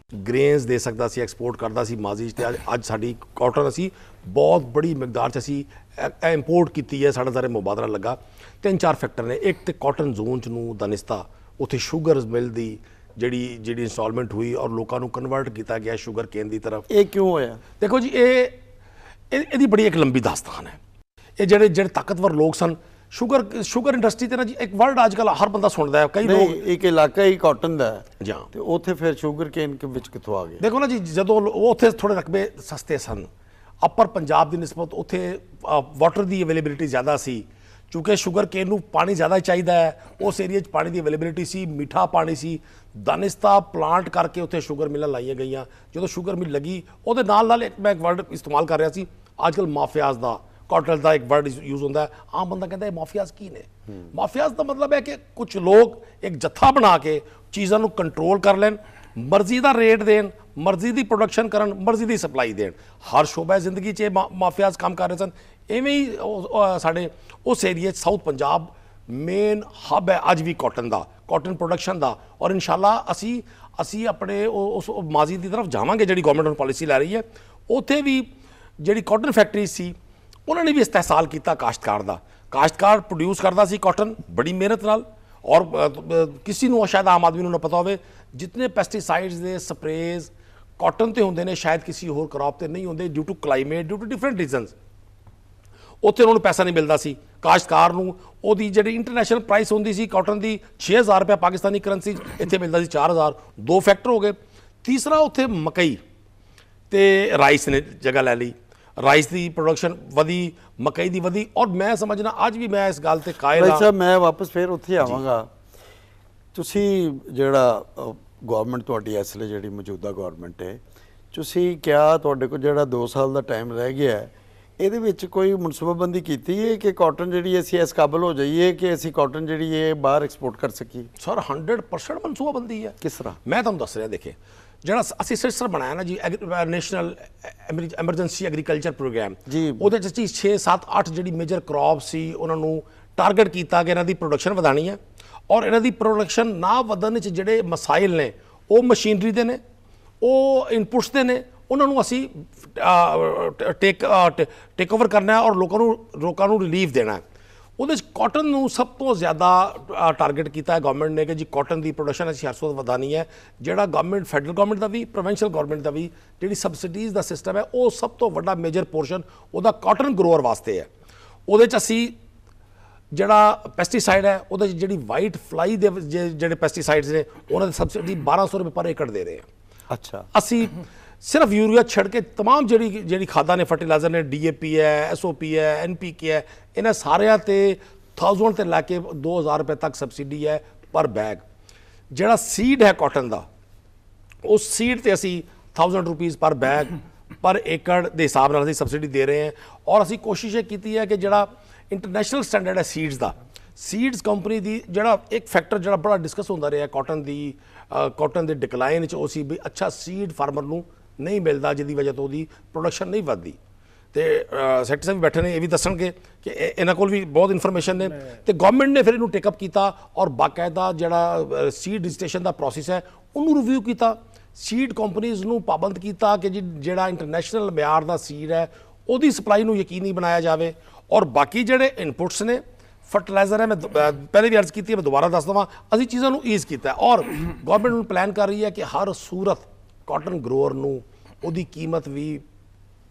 Speaker 2: ਗ੍ਰੇਨਸ ਦੇ ਸਕਦਾ ਸੀ, ਐਕਸਪੋਰਟ ਕਰਦਾ ਸੀ ਮਾਜ਼ੀ 'ਚ, ਤੇ ਅੱਜ ਸਾਡੀ ਕਾਟਨ ਅਸੀਂ ਬਹੁਤ ਬੜੀ ਮਿਕਦਾਰ 'ਚ ਅਸੀਂ ਇੰਪੋਰਟ ਕੀਤੀ ਹੈ। ਸਾਡਾ ਸਾਰੇ ਮੁਬਾਦਲਾ ਲੱਗਾ। 3-4 ਫੈਕਟਰ ਨੇ। ਇੱਕ ਤੇ ਕਾਟਨ ਜ਼ੋਨ 'ਚ ਨੂੰ ਦਾਨਿਸਤਾ, ਉੱਥੇ ਸ਼ੂਗਰ ਮਿਲ ਦੀ ਜਿਹੜੀ ਇੰਸਟਾਲਮੈਂਟ ਹੋਈ ਔਰ ਲੋਕਾਂ ਨੂੰ ਕਨਵਰਟ ਕੀਤਾ ਗਿਆ ਸ਼ੂਗਰ ਕੇਨ ਦੀ ਤਰਫ।
Speaker 1: ਇਹ ਕਿਉਂ ਹੋਇਆ? ਦੇਖੋ
Speaker 2: ਜੀ, ਇਹਦੀ ਬੜੀ ਇੱਕ ਲੰਬੀ ਦਾਸਤਾਨ ਹੈ। ਇਹ ਜਿਹੜੇ ਤਾਕਤਵਰ ਲੋਕ ਸਨ, ਸ਼ੂਗਰ ਇੰਡਸਟਰੀ ਤੇ ਨਾ ਜੀ, ਇੱਕ ਵਰਡ ਅੱਜ ਕੱਲ ਹਰ ਬੰਦਾ ਸੁਣਦਾ ਹੈ। ਕਈ ਲੋਕ
Speaker 1: ਇੱਕ ਇਲਾਕਾ ਹੀ ਕਾਟਨ ਦਾ
Speaker 2: ਜਾਂ
Speaker 1: ਤੇ ਉੱਥੇ ਫਿਰ ਸ਼ੂਗਰ ਕੇਨ ਵਿੱਚ ਕਿੱਥੋਂ ਆ ਗਏ?
Speaker 2: ਦੇਖੋ ਨਾ ਜੀ, ਜਦੋਂ ਉਹ ਉੱਥੇ ਥੋੜੇ ਰਕਬੇ ਸਸਤੇ ਸਨ, ਅਪਰ ਪੰਜਾਬ ਦੀ ਨਿਸਬਤ ਉੱਥੇ ਵਾਟਰ ਦੀ ਅਵੇਲੇਬਿਲਿਟੀ ਜ਼ਿਆਦਾ ਸੀ, ਚੂँਕਿ ਸ਼ੂਗਰ ਕੇਨ ਨੂੰ ਪਾਣੀ ਜ਼ਿਆਦਾ ਚਾਹੀਦਾ ਹੈ, ਉਸ ਏਰੀਆ 'ਚ ਪਾਣੀ ਦੀ ਅਵੇਲੇਬਿਲਿਟੀ ਸੀ, ਮਿੱਠਾ ਪਾਣੀ ਸੀ, ਦਾਨਿਸਤਾ ਪਲਾਂਟ ਕਰਕੇ ਉੱਥੇ ਸ਼ੂਗਰ ਮਿਲਾਂ ਲਾਈਆਂ ਗਈਆਂ। ਜਦੋਂ ਸ਼ੂਗਰ ਮਿਲ ਲੱਗੀ ਉਹਦੇ ਨਾਲ ਨਾਲ ਮੈਂ ਇੱਕ ਵਰਡ ਇਸਤੇਮਾਲ ਕਰ ਰਿਹਾ ਸੀ ਅੱਜ ਕੱਲ੍ਹ ਮਾਫੀਆਜ਼ ਦਾ, ਕਾਰਟਲ ਦਾ ਇੱਕ ਵਰਡ ਯੂਜ਼ ਹੁੰਦਾ ਹੈ। ਆਮ ਬੰਦਾ ਕਹਿੰਦਾ ਇਹ ਮਾਫੀਆਜ਼ ਕੀ ਨੇ? ਮਾਫੀਆਜ਼ ਦਾ ਮਤਲਬ ਹੈ ਕਿ ਕੁਝ ਲੋਕ ਇੱਕ ਜੱਥਾ ਬਣਾ ਕੇ ਚੀਜ਼ਾਂ ਨੂੰ ਕੰਟਰੋਲ ਕਰ ਲੈਣ, ਮਰਜ਼ੀ ਦਾ ਰੇਟ ਦੇਣ, ਮਰਜ਼ੀ ਦੀ ਪ੍ਰੋਡਕਸ਼ਨ ਕਰਨ, ਮਰਜ਼ੀ ਦੀ ਸਪਲਾਈ ਦੇਣ। ਹਰ ਸ਼ੋਬਾ ਜ਼ਿੰਦਗੀ 'ਚ ਇਹ ਮਾਫੀਆਜ਼ ਕੰਮ ਕਰ ਰਹੇ ਸਨ। ਇਵੇਂ ਹੀ ਸਾਡੇ ਉਸ ਏਰੀਏ 'ਚ ਸਾਊਥ ਪੰਜਾਬ ਮੇਨ ਹੱਬ ਹੈ ਅੱਜ ਵੀ ਕਾਟਨ ਦਾ, ਕਾਟਨ ਪ੍ਰੋਡਕਸ਼ਨ ਦਾ। ਔਰ ਇਨਸ਼ਾਅੱਲਾ ਅਸੀਂ ਆਪਣੇ ਉਸ ਮਾਜ਼ੀ ਦੀ ਤਰਫ ਜਾਵਾਂਗੇ ਜਿਹੜੀ ਗਵਰਨਮੈਂਟ ਹੁਣ ਪਾਲਿਸੀ ਲੈ ਰਹੀ ਹੈ। ਉੱਥੇ ਵੀ ਜਿਹੜੀ ਕਾਟਨ ਫੈਕਟਰੀ ਸੀ ਉਹਨਾਂ ਨੇ ਵੀ ਇਸਤਹਿਸਾਲ ਕੀਤਾ ਕਾਸ਼ਤਕਾਰ ਦਾ। ਕਾਸ਼ਤਕਾਰ ਪ੍ਰੋਡਿਊਸ ਕਰਦਾ ਸੀ ਕਾਟਨ ਬੜੀ ਮਿਹਨਤ ਨਾਲ। ਔਰ ਕਿਸੇ ਨੂੰ ਸ਼ਾਇਦ ਆਮ ਆਦਮੀ ਨੂੰ ਨਾ ਪਤਾ ਹੋਵੇ ਜਿਤਨੇ ਪੈਸਟੀਸਾਈਡਸ ਦੇ ਸਪਰੇਜ਼ ਕਾਟਨ ਤੇ ਹੁੰਦੇ ਨੇ ਸ਼ਾਇਦ ਕਿਸੇ ਹੋਰ ਕ੍ਰੌਪ ਤੇ ਨਹੀਂ ਹੁੰਦੇ, due to climate, due to different reasons. ਉੱਥੇ ਉਹਨਾਂ ਨੂੰ ਪੈਸਾ ਨਹੀਂ ਮਿਲਦਾ ਸੀ ਕਾਸ਼ਤਕਾਰ ਨੂੰ। ਉਹਦੀ ਜਿਹੜੀ ਇੰਟਰਨੈਸ਼ਨਲ ਪ੍ਰਾਈਸ ਹੁੰਦੀ ਸੀ ਕਾਟਨ ਦੀ 6000 ਰੁਪਏ ਪਾਕਿਸਤਾਨੀ ਕਰੰਸੀ, ਇੱਥੇ ਮਿਲਦਾ ਸੀ 4000। ਦੋ ਫੈਕਟਰ ਹੋ ਗਏ। ਤੀਸਰਾ ਉੱਥੇ ਮਕਈ ਤੇ ਰਾਈਸ ਨੇ ਜਗ੍ਹਾ ਲੈ ਲਈ। ਰਾਈਸ ਦੀ ਪ੍ਰੋਡਕਸ਼ਨ ਵਧੀ, ਮਕਈ ਦੀ ਵਧੀ। ਔਰ ਮੈਂ ਸਮਝਣਾ ਅੱਜ ਵੀ ਮੈਂ ਇਸ ਗੱਲ ਤੇ ਕਾਇਲ ਹਾਂ।
Speaker 1: ਸਾਹਿਬ ਮੈਂ ਵਾਪਸ ਫਿਰ ਉੱਥੇ ਆਵਾਂਗਾ। ਤੁਸੀਂ ਜਿਹੜਾ ਗਵਰਨਮੈਂਟ ਤੁਹਾਡੀ ਇਸ ਵੇਲੇ ਜਿਹੜੀ ਮੌਜੂਦਾ ਗਵਰਨਮੈਂਟ ਹੈ, ਤੁਸੀਂ ਕਿਹਾ ਤੁਹਾਡੇ ਕੋਲ ਜਿਹੜਾ 2 ਸਾਲ ਦਾ ਟਾਈਮ ਰਹਿ ਗਿਆ ਹੈ, ਇਹਦੇ ਵਿੱਚ ਕੋਈ ਮਨਸੂਬਾਬੰਦੀ ਕੀਤੀ ਹੈ ਕਿ ਕਾਟਨ ਜਿਹੜੀ ਅਸੀਂ ਇਸ ਕਾਬਲ ਹੋ ਜਾਈਏ ਕਿ ਅਸੀਂ ਕਾਟਨ ਜਿਹੜੀ ਹੈ ਬਾਹਰ ਐਕਸਪੋਰਟ ਕਰ ਸਕੀਏ?
Speaker 2: ਸਰ 100% ਮਨਸੂਬਾਬੰਦੀ ਹੈ।
Speaker 1: ਕਿਸ ਤਰ੍ਹਾਂ?
Speaker 2: ਮੈਂ ਤੁਹਾਨੂੰ ਦੱਸ ਰਿਹਾ, ਦੇਖੇ ਜਿਹੜਾ ਅਸੀਂ ਸਿਸਟਰ ਬਣਾਇਆ ਨਾ ਜੀ ਨੈਸ਼ਨਲ ਐਮਰਜੈਂਸੀ ਐਗਰੀਕਲਚਰ ਪ੍ਰੋਗਰਾਮ
Speaker 1: ਜੀ,
Speaker 2: ਉਹਦੇ 'ਚ ਅਸੀਂ 6 7 8 ਜਿਹੜੀ ਮੇਜਰ ਕ੍ਰੌਪ ਸੀ ਉਹਨਾਂ ਨੂੰ ਟਾਰਗੇਟ ਕੀਤਾ ਕਿ ਇਹਨਾਂ ਦੀ ਪ੍ਰੋਡਕਸ਼ਨ ਵਧਾਣੀ ਹੈ। ਔਰ ਇਹਨਾਂ ਦੀ ਪ੍ਰੋਡਕਸ਼ਨ ਨਾ ਵਧਣ 'ਚ ਜਿਹੜੇ ਮਸਾਇਲ ਨੇ ਉਹ ਮਸ਼ੀਨਰੀ ਦੇ ਨੇ, ਉਹ ਇਨਪੁਟਸ ਦੇ ਨੇ, ਉਹਨਾਂ ਨੂੰ ਅਸੀਂ ਟੇਕ ਓਵਰ ਕਰਨਾ ਹੈ ਔਰ ਲੋਕਾਂ ਨੂੰ ਰਿਲੀਫ ਦੇਣਾ ਹੈ। ਉਹਦੇ 'ਚ ਕਾਟਨ ਨੂੰ ਸਭ ਤੋਂ ਜ਼ਿਆਦਾ ਟਾਰਗੇਟ ਕੀਤਾ ਹੈ ਗਵਰਨਮੈਂਟ ਨੇ ਕਿ ਜੀ ਕਾਟਨ ਦੀ ਪ੍ਰੋਡਕਸ਼ਨ ਅਸੀਂ 100% ਵਧਾਣੀ ਹੈ। ਜਿਹੜਾ ਗਵਰਨਮੈਂਟ, ਫੈਡਰਲ ਗਵਰਨਮੈਂਟ ਦਾ ਵੀ, ਪ੍ਰੋਵਿੰਸ਼ੀਅਲ ਗਵਰਨਮੈਂਟ ਦਾ ਵੀ ਜਿਹੜੀ ਸਬਸਿਡੀਜ਼ ਦਾ ਸਿਸਟਮ ਹੈ ਉਹ ਸਭ ਤੋਂ ਵੱਡਾ ਮੇਜਰ ਪੋਰਸ਼ਨ ਉਹਦਾ ਕਾਟਨ ਗਰੋਅਰ ਵਾਸਤੇ ਹੈ। ਉਹਦੇ 'ਚ ਅਸੀਂ ਜਿਹੜਾ ਪੈਸਟੀਸਾਈਡ ਹੈ ਉਹਦੇ 'ਚ ਜਿਹੜੀ ਵਾਈਟ ਫਲਾਈ ਦੇ ਜਿਹੜੇ ਪੈਸਟੀਸਾਈਡਸ ਨੇ ਉਹਨਾਂ ਦੀ ਸਬਸਿਡੀ 1200 ਰੁਪਏ ਪਰ ਏਕੜ ਦੇ ਰਹੇ ਹਾਂ।
Speaker 1: ਅੱਛਾ।
Speaker 2: ਅਸੀਂ ਸਿਰਫ ਯੂਰੀਆ ਛੱਡ ਕੇ तमाम ਜਿਹੜੀ ਖਾਦਾਂ ਨੇ, ਫਰਟੀਲਾਈਜ਼ਰ ਨੇ, DAP ਹੈ, SOP ਹੈ, NPK ਹੈ, ਇਹਨਾਂ ਸਾਰਿਆਂ ਤੇ 1000 ਤੇ ਲੈ ਕੇ 2000 ਰੁਪਏ ਤੱਕ ਸਬਸਿਡੀ ਹੈ ਪਰ ਬੈਗ। ਜਿਹੜਾ ਸੀਡ ਹੈ ਕਾਟਨ ਦਾ, ਉਸ ਸੀਡ ਤੇ ਅਸੀਂ 1000 ਰੁਪੀਜ਼ ਪਰ ਬੈਗ ਪਰ ਏਕੜ ਦੇ ਹਿਸਾਬ ਨਾਲ ਅਸੀਂ ਸਬਸਿਡੀ ਦੇ ਰਹੇ ਹਾਂ। ਔਰ ਅਸੀਂ ਕੋਸ਼ਿਸ਼ ਇਹ ਕੀਤੀ ਹੈ ਕਿ ਜਿਹੜਾ ਇੰਟਰਨੈਸ਼ਨਲ ਸਟੈਂਡਰਡ ਹੈ ਸੀਡਸ ਦਾ, ਸੀਡਸ ਕੰਪਨੀ ਦੀ ਜਿਹੜਾ ਇੱਕ ਫੈਕਟਰ ਜਿਹੜਾ ਬੜਾ ਡਿਸਕਸ ਹੁੰਦਾ ਰਿਹਾ ਕਾਟਨ ਦੇ ਡਿਕਲਾਈਨ 'ਚ, ਉਹ ਸੀ ਵੀ ਅੱਛਾ ਸੀਡ ਫਾਰਮਰ ਨੂੰ ਨਹੀਂ ਮਿਲਦਾ ਜਿਹਦੀ ਵਜ੍ਹਾ ਤੋਂ ਉਹਦੀ ਪ੍ਰੋਡਕਸ਼ਨ ਨਹੀਂ ਵੱਧਦੀ। ਤੇ ਸੈਕਟਰੀ ਸਾਹਿਬ ਵੀ ਬੈਠੇ ਨੇ, ਇਹ ਵੀ ਦੱਸਣਗੇ ਕਿ ਇਹਨਾਂ ਕੋਲ ਵੀ ਬਹੁਤ ਇਨਫੋਰਮੇਸ਼ਨ ਨੇ। ਤੇ ਗਵਰਨਮੈਂਟ ਨੇ ਫਿਰ ਇਹਨੂੰ ਟੇਕਅਪ ਕੀਤਾ ਔਰ ਬਾਕਾਇਦਾ ਜਿਹੜਾ ਸੀਡ ਰਜਿਸਟ੍ਰੇਸ਼ਨ ਦਾ ਪ੍ਰੋਸੈਸ ਹੈ ਉਹਨੂੰ ਰਿਵਿਊ ਕੀਤਾ। ਸੀਡ ਕੰਪਨੀਜ਼ ਨੂੰ ਪਾਬੰਦ ਕੀਤਾ ਕਿ ਜਿਹੜਾ ਇੰਟਰਨੈਸ਼ਨਲ ਮਿਆਰ ਦਾ ਸੀਡ ਹੈ ਉਹਦੀ ਸਪਲਾਈ ਨੂੰ ਯਕੀਨੀ ਬਣਾਇਆ ਜਾਵੇ। ਔਰ ਬਾਕੀ ਜਿਹੜੇ ਇਨਪੁਟਸ ਨੇ, ਫਰਟੀਲਾਈਜ਼ਰ ਹੈ, ਮੈਂ ਪਹਿਲੇ ਵੀ ਅਰਜ਼ ਕੀਤੀ ਹੈ, ਮੈਂ ਦੁਬਾਰਾ ਦੱਸ ਦਵਾਂ, ਅਸੀਂ ਚੀਜ਼ਾਂ ਨੂੰ ਈਜ਼ ਕੀਤਾ। ਔਰ ਗਵਰਨਮੈਂਟ ਨੂੰ ਪਲਾਨ ਕਰ ਰਹੀ ਹੈ ਕਿ ਹਰ ਸੂਰਤ ਕਾਟਨ ਗਰੋਅਰ ਨੂੰ ਉਹਦੀ ਕੀਮਤ ਵੀ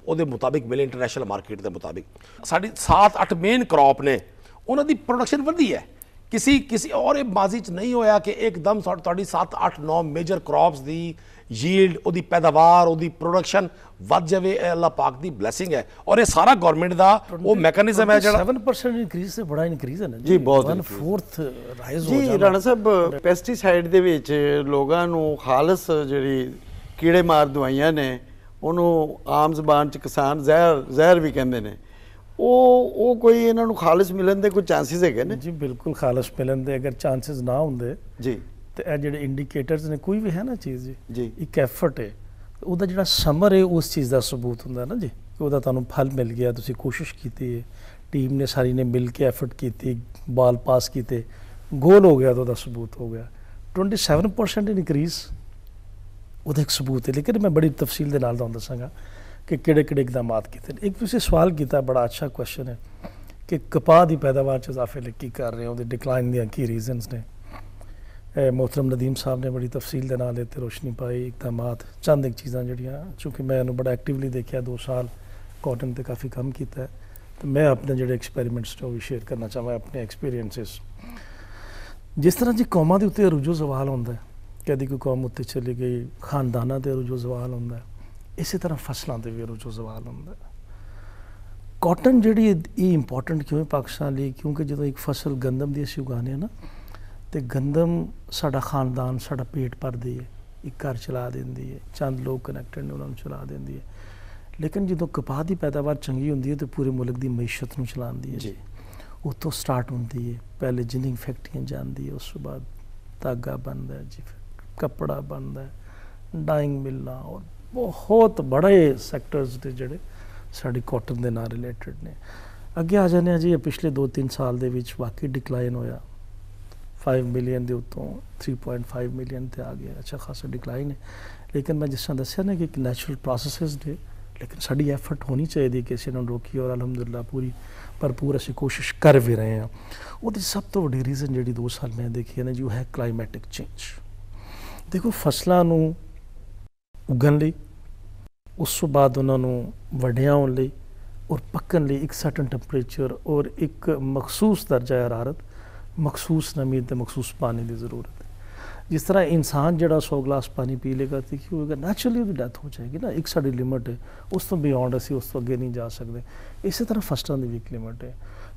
Speaker 2: ਉਹਦੇ ਮੁਤਾਬਿਕ ਮਿਲੇ, ਇੰਟਰਨੈਸ਼ਨਲ ਮਾਰਕੀਟ ਦੇ ਮੁਤਾਬਿਕ। ਸਾਡੀ 7-8 ਮੇਨ ਕ੍ਰੌਪ ਨੇ, ਉਹਨਾਂ ਦੀ ਪ੍ਰੋਡਕਸ਼ਨ ਵਧੀ ਹੈ। ਕਿਸੇ ਔਰ ਇਹ ਮਾਜ਼ੀ 'ਚ ਨਹੀਂ ਹੋਇਆ ਕਿ ਇੱਕਦਮ ਤੁਹਾਡੀ 7-8-9 ਮੇਜਰ ਕ੍ਰੌਪਸ ਦੀ ਯੀਲਡ, ਉਹਦੀ ਪੈਦਾਵਾਰ, ਉਹਦੀ ਪ੍ਰੋਡਕਸ਼ਨ ਵੱਧ ਜਾਵੇ। ਇਹ ਅੱਲਾਹ ਪਾਕ ਦੀ ਬਲੇਸਿੰਗ ਹੈ। ਔਰ ਇਹ ਸਾਰਾ ਗਵਰਨਮੈਂਟ ਦਾ ਉਹ ਮੈਕੈਨਿਜ਼ਮ ਹੈ ਜਿਹੜਾ
Speaker 3: 7% ਇਨਕਰੀਜ਼ ਤੇ ਬੜਾ ਇਨਕਰੀਜ਼ ਹੈ ਨਾ
Speaker 1: ਜੀ, ਬਹੁਤ
Speaker 3: 1/4 ਰਾਈਜ਼ ਹੋ
Speaker 1: ਜੀ। ਰਾਣਾ ਸਾਹਿਬ, ਪੈਸਟੀਸਾਈਡ ਦੇ ਵਿੱਚ ਲੋਕਾਂ ਨੂੰ ਖਾਲਸ ਜਿਹੜੀ ਕੀੜੇ ਮਾਰ ਦਵਾਈਆਂ ਨੇ, ਉਹਨੂੰ ਆਮ ਜ਼ਬਾਨ 'ਚ ਕਿਸਾਨ ਜ਼ਹਿਰ ਵੀ ਕਹਿੰਦੇ ਨੇ, ਉਹ ਕੋਈ ਇਹਨਾਂ ਨੂੰ ਖਾਲਸ ਮਿਲਣ ਦੇ ਕੋਈ ਚਾਂਸਿਸ ਹੈਗੇ ਨੇ?
Speaker 3: ਜੀ ਬਿਲਕੁਲ ਖਾਲਸ ਮਿਲਣ ਦੇ ਅਗਰ ਚਾਂਸਿਸ ਨਾ ਹੁੰਦੇ
Speaker 1: ਜੀ
Speaker 3: ਤੇ ਇਹ ਜਿਹੜੇ ਇੰਡੀਕੇਟਰਸ ਨੇ ਕੋਈ ਵੀ ਹੈ ਨਾ ਚੀਜ਼
Speaker 1: ਜੀ,
Speaker 3: ਇੱਕ ਐਫਰਟ ਹੈ, ਉਹਦਾ ਜਿਹੜਾ ਸਮਰ ਹੈ ਉਸ ਚੀਜ਼ ਦਾ ਸਬੂਤ ਹੁੰਦਾ ਨਾ ਜੀ ਕਿ ਉਹਦਾ ਤੁਹਾਨੂੰ ਫਲ ਮਿਲ ਗਿਆ, ਤੁਸੀਂ ਕੋਸ਼ਿਸ਼ ਕੀਤੀ ਹੈ, ਟੀਮ ਨੇ ਸਾਰੀ ਨੇ ਮਿਲ ਕੇ ਐਫਰਟ ਕੀਤੀ, ਬਾਲ ਪਾਸ ਕੀਤੇ, ਗੋਲ ਹੋ ਗਿਆ ਤਾਂ ਉਹਦਾ ਸਬੂਤ ਹੋ ਗਿਆ। 27% ਇਨਕਰੀਜ਼ ਉਹਦਾ ਇੱਕ ਸਬੂਤ ਹੈ। ਲੇਕਿਨ ਮੈਂ ਬੜੀ ਤਫਸੀਲ ਦੇ ਨਾਲ ਤੁਹਾਨੂੰ ਦੱਸਾਂਗਾ ਕਿ ਕਿਹੜੇ ਇਕਦਾਮਾਤ ਕੀਤੇ ਨੇ। ਇੱਕ ਤੁਸੀਂ ਸਵਾਲ ਕੀਤਾ, ਬੜਾ ਅੱਛਾ ਕੁਐਸਚਨ ਹੈ ਕਿ ਕਪਾਹ ਦੀ ਪੈਦਾਵਾਰ 'ਚ ਇਜ਼ਾਫੇ ਲਈ ਕੀ ਕਰ ਰਹੇ ਹੋ, ਉਹਦੇ ਡਿਕਲਾਈਨ ਦੀਆਂ ਕੀ ਰੀਜ਼ਨਸ ਨੇ। मोहतरम नदीम साहब ने बड़ी तफसील के नाल इत्थे रोशनी पाई, इकदामात, चंद एक चीज़ां जिहड़ियां, चूँकि मैं इन्हूं बड़ा एक्टिवली देखिया, 2 साल कॉटन ते काफ़ी काम किया है, तो मैं अपने जिहड़े एक्सपेरीमेंट्स जो भी शेयर करना चाहां अपने एक्सपीरियंसिस। जिस तरह जी कौमां दे उत्ते अरूजो सवाल होंदा है, कदी कोई कौम उत्ते चली गई, खानदानां ते अरूजो सवाल होंदा है, इस तरह फसलों ते भी अरूजो सवाल होंदा है। ਕਾਟਨ ਜਿਹੜੀ ਇਹ ਇੰਪੋਰਟੈਂਟ ਕਿਉਂ ਹੈ ਪਾਕਿਸਤਾਨ ਲਈ, ਕਿਉਂਕਿ ਜਦੋਂ ਇੱਕ ਫਸਲ ਗੰਦਮ ਦੀ ਅਸੀਂ ਉਗਾਉਂਦੇ ਹਾਂ ਨਾ, ਤੇ ਗੰਦਮ ਸਾਡਾ ਖਾਨਦਾਨ, ਸਾਡਾ ਪੇਟ ਭਰਦੀ ਹੈ, ਇੱਕ ਘਰ ਚਲਾ ਦਿੰਦੀ ਹੈ, ਚੰਦ ਲੋਕ ਕਨੈਕਟਡ ਨੇ ਉਹਨਾਂ ਨੂੰ ਚਲਾ ਦਿੰਦੀ ਹੈ। ਲੇਕਿਨ ਜਦੋਂ ਕਪਾਹ ਦੀ ਪੈਦਾਵਾਰ ਚੰਗੀ ਹੁੰਦੀ ਹੈ ਤਾਂ ਪੂਰੇ ਮੁਲਕ ਦੀ ਮਈਸ਼ਤ ਨੂੰ ਚਲਾਉਂਦੀ ਹੈ ਜੀ। ਉੱਥੋਂ ਸਟਾਰਟ ਹੁੰਦੀ ਹੈ, ਪਹਿਲੇ ਜਿੰਨਿੰਗ ਫੈਕਟਰੀਆਂ ਜਾਂਦੀ ਹੈ, ਉਸ ਤੋਂ ਬਾਅਦ ਧਾਗਾ ਬਣਦਾ ਹੈ ਜੀ, ਫਿਰ ਕੱਪੜਾ ਬਣਦਾ ਹੈ, ਡਾਈਂਗ ਮਿਲਣਾ, ਔਰ ਬਹੁਤ ਬੜੇ ਸੈਕਟਰਸ ਦੇ ਜਿਹੜੇ ਸਾਡੀ ਕਾਟਨ ਦੇ ਨਾਲ ਰਿਲੇਟਡ ਨੇ। ਅੱਗੇ ਆ ਜਾਂਦੇ ਹਾਂ ਜੀ, ਪਿਛਲੇ 2-3 ਸਾਲ ਦੇ ਵਿੱਚ ਵਾਕਈ ਡਿਕਲਾਈਨ ਹੋਇਆ, 5 ਮਿਲੀਅਨ ਦੇ ਉੱਤੋਂ 3.5 ਮਿਲੀਅਨ ਤੇ ਆ ਗਿਆ, ਅੱਛਾ ਖਾਸਾ ਡਿਕਲਾਈਨ ਹੈ। ਲੇਕਿਨ ਮੈਂ ਜਿਸ ਤਰ੍ਹਾਂ ਦੱਸਿਆ ਨਾ ਕਿ ਇੱਕ ਨੈਚੁਰਲ ਪ੍ਰੋਸੈਸਿਸ ਨੇ, ਲੇਕਿਨ ਸਾਡੀ ਐਫਰਟ ਹੋਣੀ ਚਾਹੀਦੀ ਕਿ ਅਸੀਂ ਇਹਨਾਂ ਨੂੰ ਰੋਕੀਏ, ਔਰ ਅਲਹਮਦੁਲਿਲਾ ਪੂਰੀ ਭਰਪੂਰ ਅਸੀਂ ਕੋਸ਼ਿਸ਼ ਕਰ ਵੀ ਰਹੇ ਹਾਂ। ਉਹਦੀ ਸਭ ਤੋਂ ਵੱਡੀ ਰੀਜ਼ਨ ਜਿਹੜੀ 2 ਸਾਲ ਮੈਂ ਦੇਖੀ ਹੈ ਨਾ ਜੀ, ਉਹ ਹੈ ਕਲਾਈਮੈਟਿਕ ਚੇਂਜ। ਦੇਖੋ, ਫਸਲਾਂ ਨੂੰ ਉਗਣ ਲਈ, ਉਸ ਤੋਂ ਬਾਅਦ ਉਹਨਾਂ ਨੂੰ ਵੱਡਿਆਂ ਹੋਣ ਲਈ ਔਰ ਪੱਕਣ ਲਈ ਇੱਕ ਸਰਟਨ ਟੈਂਪਰੇਚਰ ਔਰ ਇੱਕ ਮਖਸੂਸ ਦਰਜਾ ਹਰਾਰਤ, ਮਖਸੂਸ ਨਮੀ ਅਤੇ ਮਖਸੂਸ ਪਾਣੀ ਦੀ ਜ਼ਰੂਰਤ ਹੈ। ਜਿਸ ਤਰ੍ਹਾਂ ਇਨਸਾਨ ਜਿਹੜਾ 100 ਗਲਾਸ ਪਾਣੀ ਪੀ ਲੇਗਾ ਤਾਂ ਕੀ ਹੋਏਗਾ, ਨੈਚੁਰਲੀ ਉਹਦੀ ਡੈਥ ਹੋ ਜਾਏਗੀ ਨਾ, ਇੱਕ ਸਾਡੀ ਲਿਮਟ ਹੈ, ਉਸ ਤੋਂ ਬਿਯੋਂਡ ਅਸੀਂ ਉਸ ਤੋਂ ਅੱਗੇ ਨਹੀਂ ਜਾ ਸਕਦੇ। ਇਸੇ ਤਰ੍ਹਾਂ ਫਸਲਾਂ ਦੀ ਵੀ ਇੱਕ ਲਿਮਟ ਹੈ।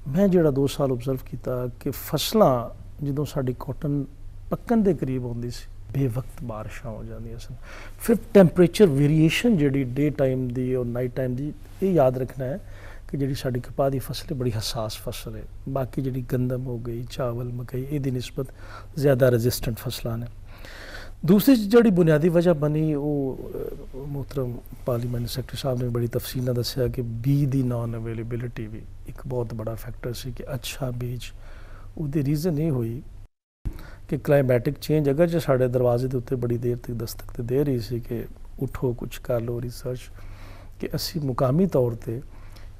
Speaker 3: ਮੈਂ ਜਿਹੜਾ 2 ਸਾਲ ਓਬਜ਼ਰਵ ਕੀਤਾ ਕਿ ਫਸਲਾਂ ਜਦੋਂ ਸਾਡੀ ਕਾਟਨ ਪੱਕਣ ਦੇ ਕਰੀਬ ਹੁੰਦੀ ਸੀ, ਬੇਵਕਤ ਬਾਰਿਸ਼ਾਂ ਹੋ ਜਾਂਦੀਆਂ ਸਨ। ਫਿਰ ਟੈਂਪਰੇਚਰ ਵੇਰੀਏਸ਼ਨ ਜਿਹੜੀ ਡੇ ਟਾਈਮ ਦੀ ਔਰ ਨਾਈਟ ਟਾਈਮ ਦੀ, ਇਹ ਯਾਦ ਰੱਖਣਾ ਹੈ ਕਿ ਜਿਹੜੀ ਸਾਡੀ ਕਪਾਹ ਦੀ ਫਸਲ ਹੈ ਬੜੀ ਹਸਾਸ ਫਸਲ ਹੈ। ਬਾਕੀ ਜਿਹੜੀ ਗੰਦਮ ਹੋ ਗਈ, ਚਾਵਲ, ਮਕਈ, ਇਹਦੀ ਨਿਸਬਤ ਜ਼ਿਆਦਾ ਰੈਜ਼ਿਸਟੈਂਟ ਫਸਲਾਂ ਨੇ। ਦੂਸਰੀ ਜਿਹੜੀ ਬੁਨਿਆਦੀ ਵਜ੍ਹਾ ਬਣੀ, ਉਹ ਮੁਹਤਰਮ ਪਾਰਲੀਮੈਂਟ ਸੈਕਟਰੀ ਸਾਹਿਬ ਨੇ ਬੜੀ ਤਫਸੀਲ ਨਾਲ ਦੱਸਿਆ ਕਿ ਬੀਜ ਦੀ ਨਾਨ ਅਵੇਲੇਬਿਲਿਟੀ ਵੀ ਇੱਕ ਬਹੁਤ ਬੜਾ ਫੈਕਟਰ ਸੀ ਕਿ ਅੱਛਾ ਬੀਜ। ਉਹਦੀ ਰੀਜ਼ਨ ਇਹ ਹੋਈ ਕਿ ਕਲਾਈਮੈਟਿਕ ਚੇਂਜ ਅਗਰ ਜੇ ਸਾਡੇ ਦਰਵਾਜ਼ੇ ਦੇ ਉੱਤੇ ਬੜੀ ਦੇਰ ਤੱਕ ਦਸਤਕ ਤੇ ਦੇ ਰਹੀ ਸੀ ਕਿ ਉਠੋ ਕੁਛ ਕਰ ਲਓ ਰਿਸਰਚ, ਕਿ ਅਸੀਂ ਮੁਕਾਮੀ ਤੌਰ ਤੇ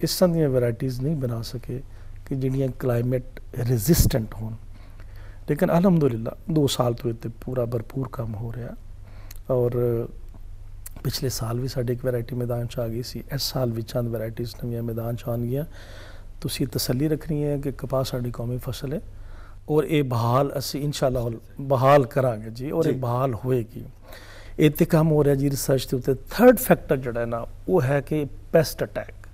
Speaker 3: ਇਸ ਤਰ੍ਹਾਂ ਦੀਆਂ ਵੈਰਾਈਟੀਜ਼ ਨਹੀਂ ਬਣਾ ਸਕੇ ਕਿ ਜਿਹੜੀਆਂ ਕਲਾਈਮੇਟ ਰੈਜ਼ਿਸਟੈਂਟ ਹੋਣ। ਲੇਕਿਨ ਅਲਹਮਦੁਲਿਲਾ 2 ਸਾਲ ਤੋਂ ਇੱਥੇ ਪੂਰਾ ਭਰਪੂਰ ਕੰਮ ਹੋ ਰਿਹਾ, ਔਰ ਪਿਛਲੇ ਸਾਲ ਵੀ ਸਾਡੇ ਇੱਕ ਵੈਰਾਈਟੀ ਮੈਦਾਨ 'ਚ ਆ ਗਈ ਸੀ, ਇਸ ਸਾਲ ਵੀ ਚੰਦ ਵੈਰਾਈਟੀਜ਼ ਨਵੀਆਂ ਮੈਦਾਨ 'ਚ ਆਉਣਗੀਆਂ। ਤੁਸੀਂ ਤਸੱਲੀ ਰੱਖਣੀ ਹੈ ਕਿ ਕਪਾਹ ਸਾਡੀ ਕੌਮੀ ਫਸਲ ਹੈ, ਔਰ ਇਹ ਬਹਾਲ ਅਸੀਂ ਇੰਸ਼ਾਅੱਲਾ ਬਹਾਲ ਕਰਾਂਗੇ ਜੀ, ਔਰ ਇਹ ਬਹਾਲ ਹੋਏਗੀ। ਇਹ 'ਤੇ ਕੰਮ ਹੋ ਰਿਹਾ ਜੀ ਰਿਸਰਚ ਦੇ ਉੱਤੇ। ਥਰਡ ਫੈਕਟਰ ਜਿਹੜਾ ਨਾ, ਉਹ ਹੈ ਕਿ ਪੈਸਟ ਅਟੈਕ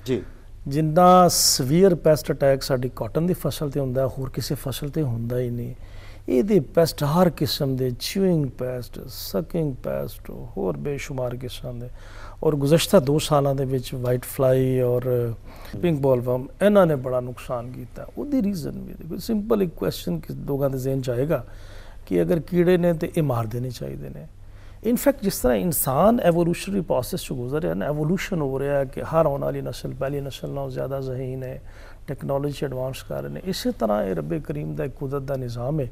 Speaker 3: ਜੀ। ਜਿੰਨਾ ਸਵੀਅਰ ਪੈਸਟ ਅਟੈਕ ਸਾਡੀ ਕਾਟਨ ਦੀ ਫਸਲ ਤੇ ਹੁੰਦਾ, ਹੋਰ ਕਿਸੇ ਫਸਲ ਤੇ ਹੁੰਦਾ ਹੀ ਨਹੀਂ। ਇਹਦੇ ਪੈਸਟ ਹਰ ਕਿਸਮ ਦੇ, ਚਿਊਇੰਗ ਪੈਸਟ, ਸਕਿੰਗ ਪੈਸਟ, ਹੋਰ ਬੇਸ਼ੁਮਾਰ ਕਿਸਮ ਦੇ। ਔਰ ਗੁਜ਼ਸ਼ਤਾ 2 ਸਾਲਾਂ ਦੇ ਵਿੱਚ ਵਾਈਟ ਫਲਾਈ ਔਰ ਪਿੰਕ ਬੋਲਵਰਮ, ਇਹਨਾਂ ਨੇ ਬੜਾ ਨੁਕਸਾਨ ਕੀਤਾ। ਉਹਦੀ ਰੀਜ਼ਨ ਵੀ ਦੇਖੋ, ਸਿੰਪਲ ਇੱਕ ਕੁਐਸਚਨ ਕਿ ਲੋਕਾਂ ਦੇ ਜ਼ਿਹਨ 'ਚ ਆਏਗਾ ਕਿ ਅਗਰ ਕੀੜੇ ਨੇ ਤੇ ਇਹ ਮਾਰ ਦੇਣੇ ਚਾਹੀਦੇ ਨੇ। ਇਨਫੈਕਟ ਜਿਸ ਤਰ੍ਹਾਂ ਇਨਸਾਨ ਐਵੋਲੂਸ਼ਨਰੀ ਪ੍ਰੋਸੈਸ 'ਚ ਗੁਜ਼ਰ ਰਿਹਾ ਨਾ, ਐਵੋਲੂਸ਼ਨ ਹੋ ਰਿਹਾ ਹੈ ਕਿ ਹਰ ਆਉਣ ਵਾਲੀ ਨਸਲ ਪਹਿਲੀ ਨਸਲ ਨਾਲੋਂ ਜ਼ਿਆਦਾ ਜ਼ਹੀਨ ਹੈ, ਟੈਕਨੋਲੋਜੀ ਐਡਵਾਂਸ ਕਰ ਰਹੇ ਨੇ। ਇਸੇ ਤਰ੍ਹਾਂ ਇਹ ਰੱਬੇ ਕਰੀਮ ਦਾ ਇੱਕ ਕੁਦਰਤ ਦਾ ਨਿਜ਼ਾਮ ਹੈ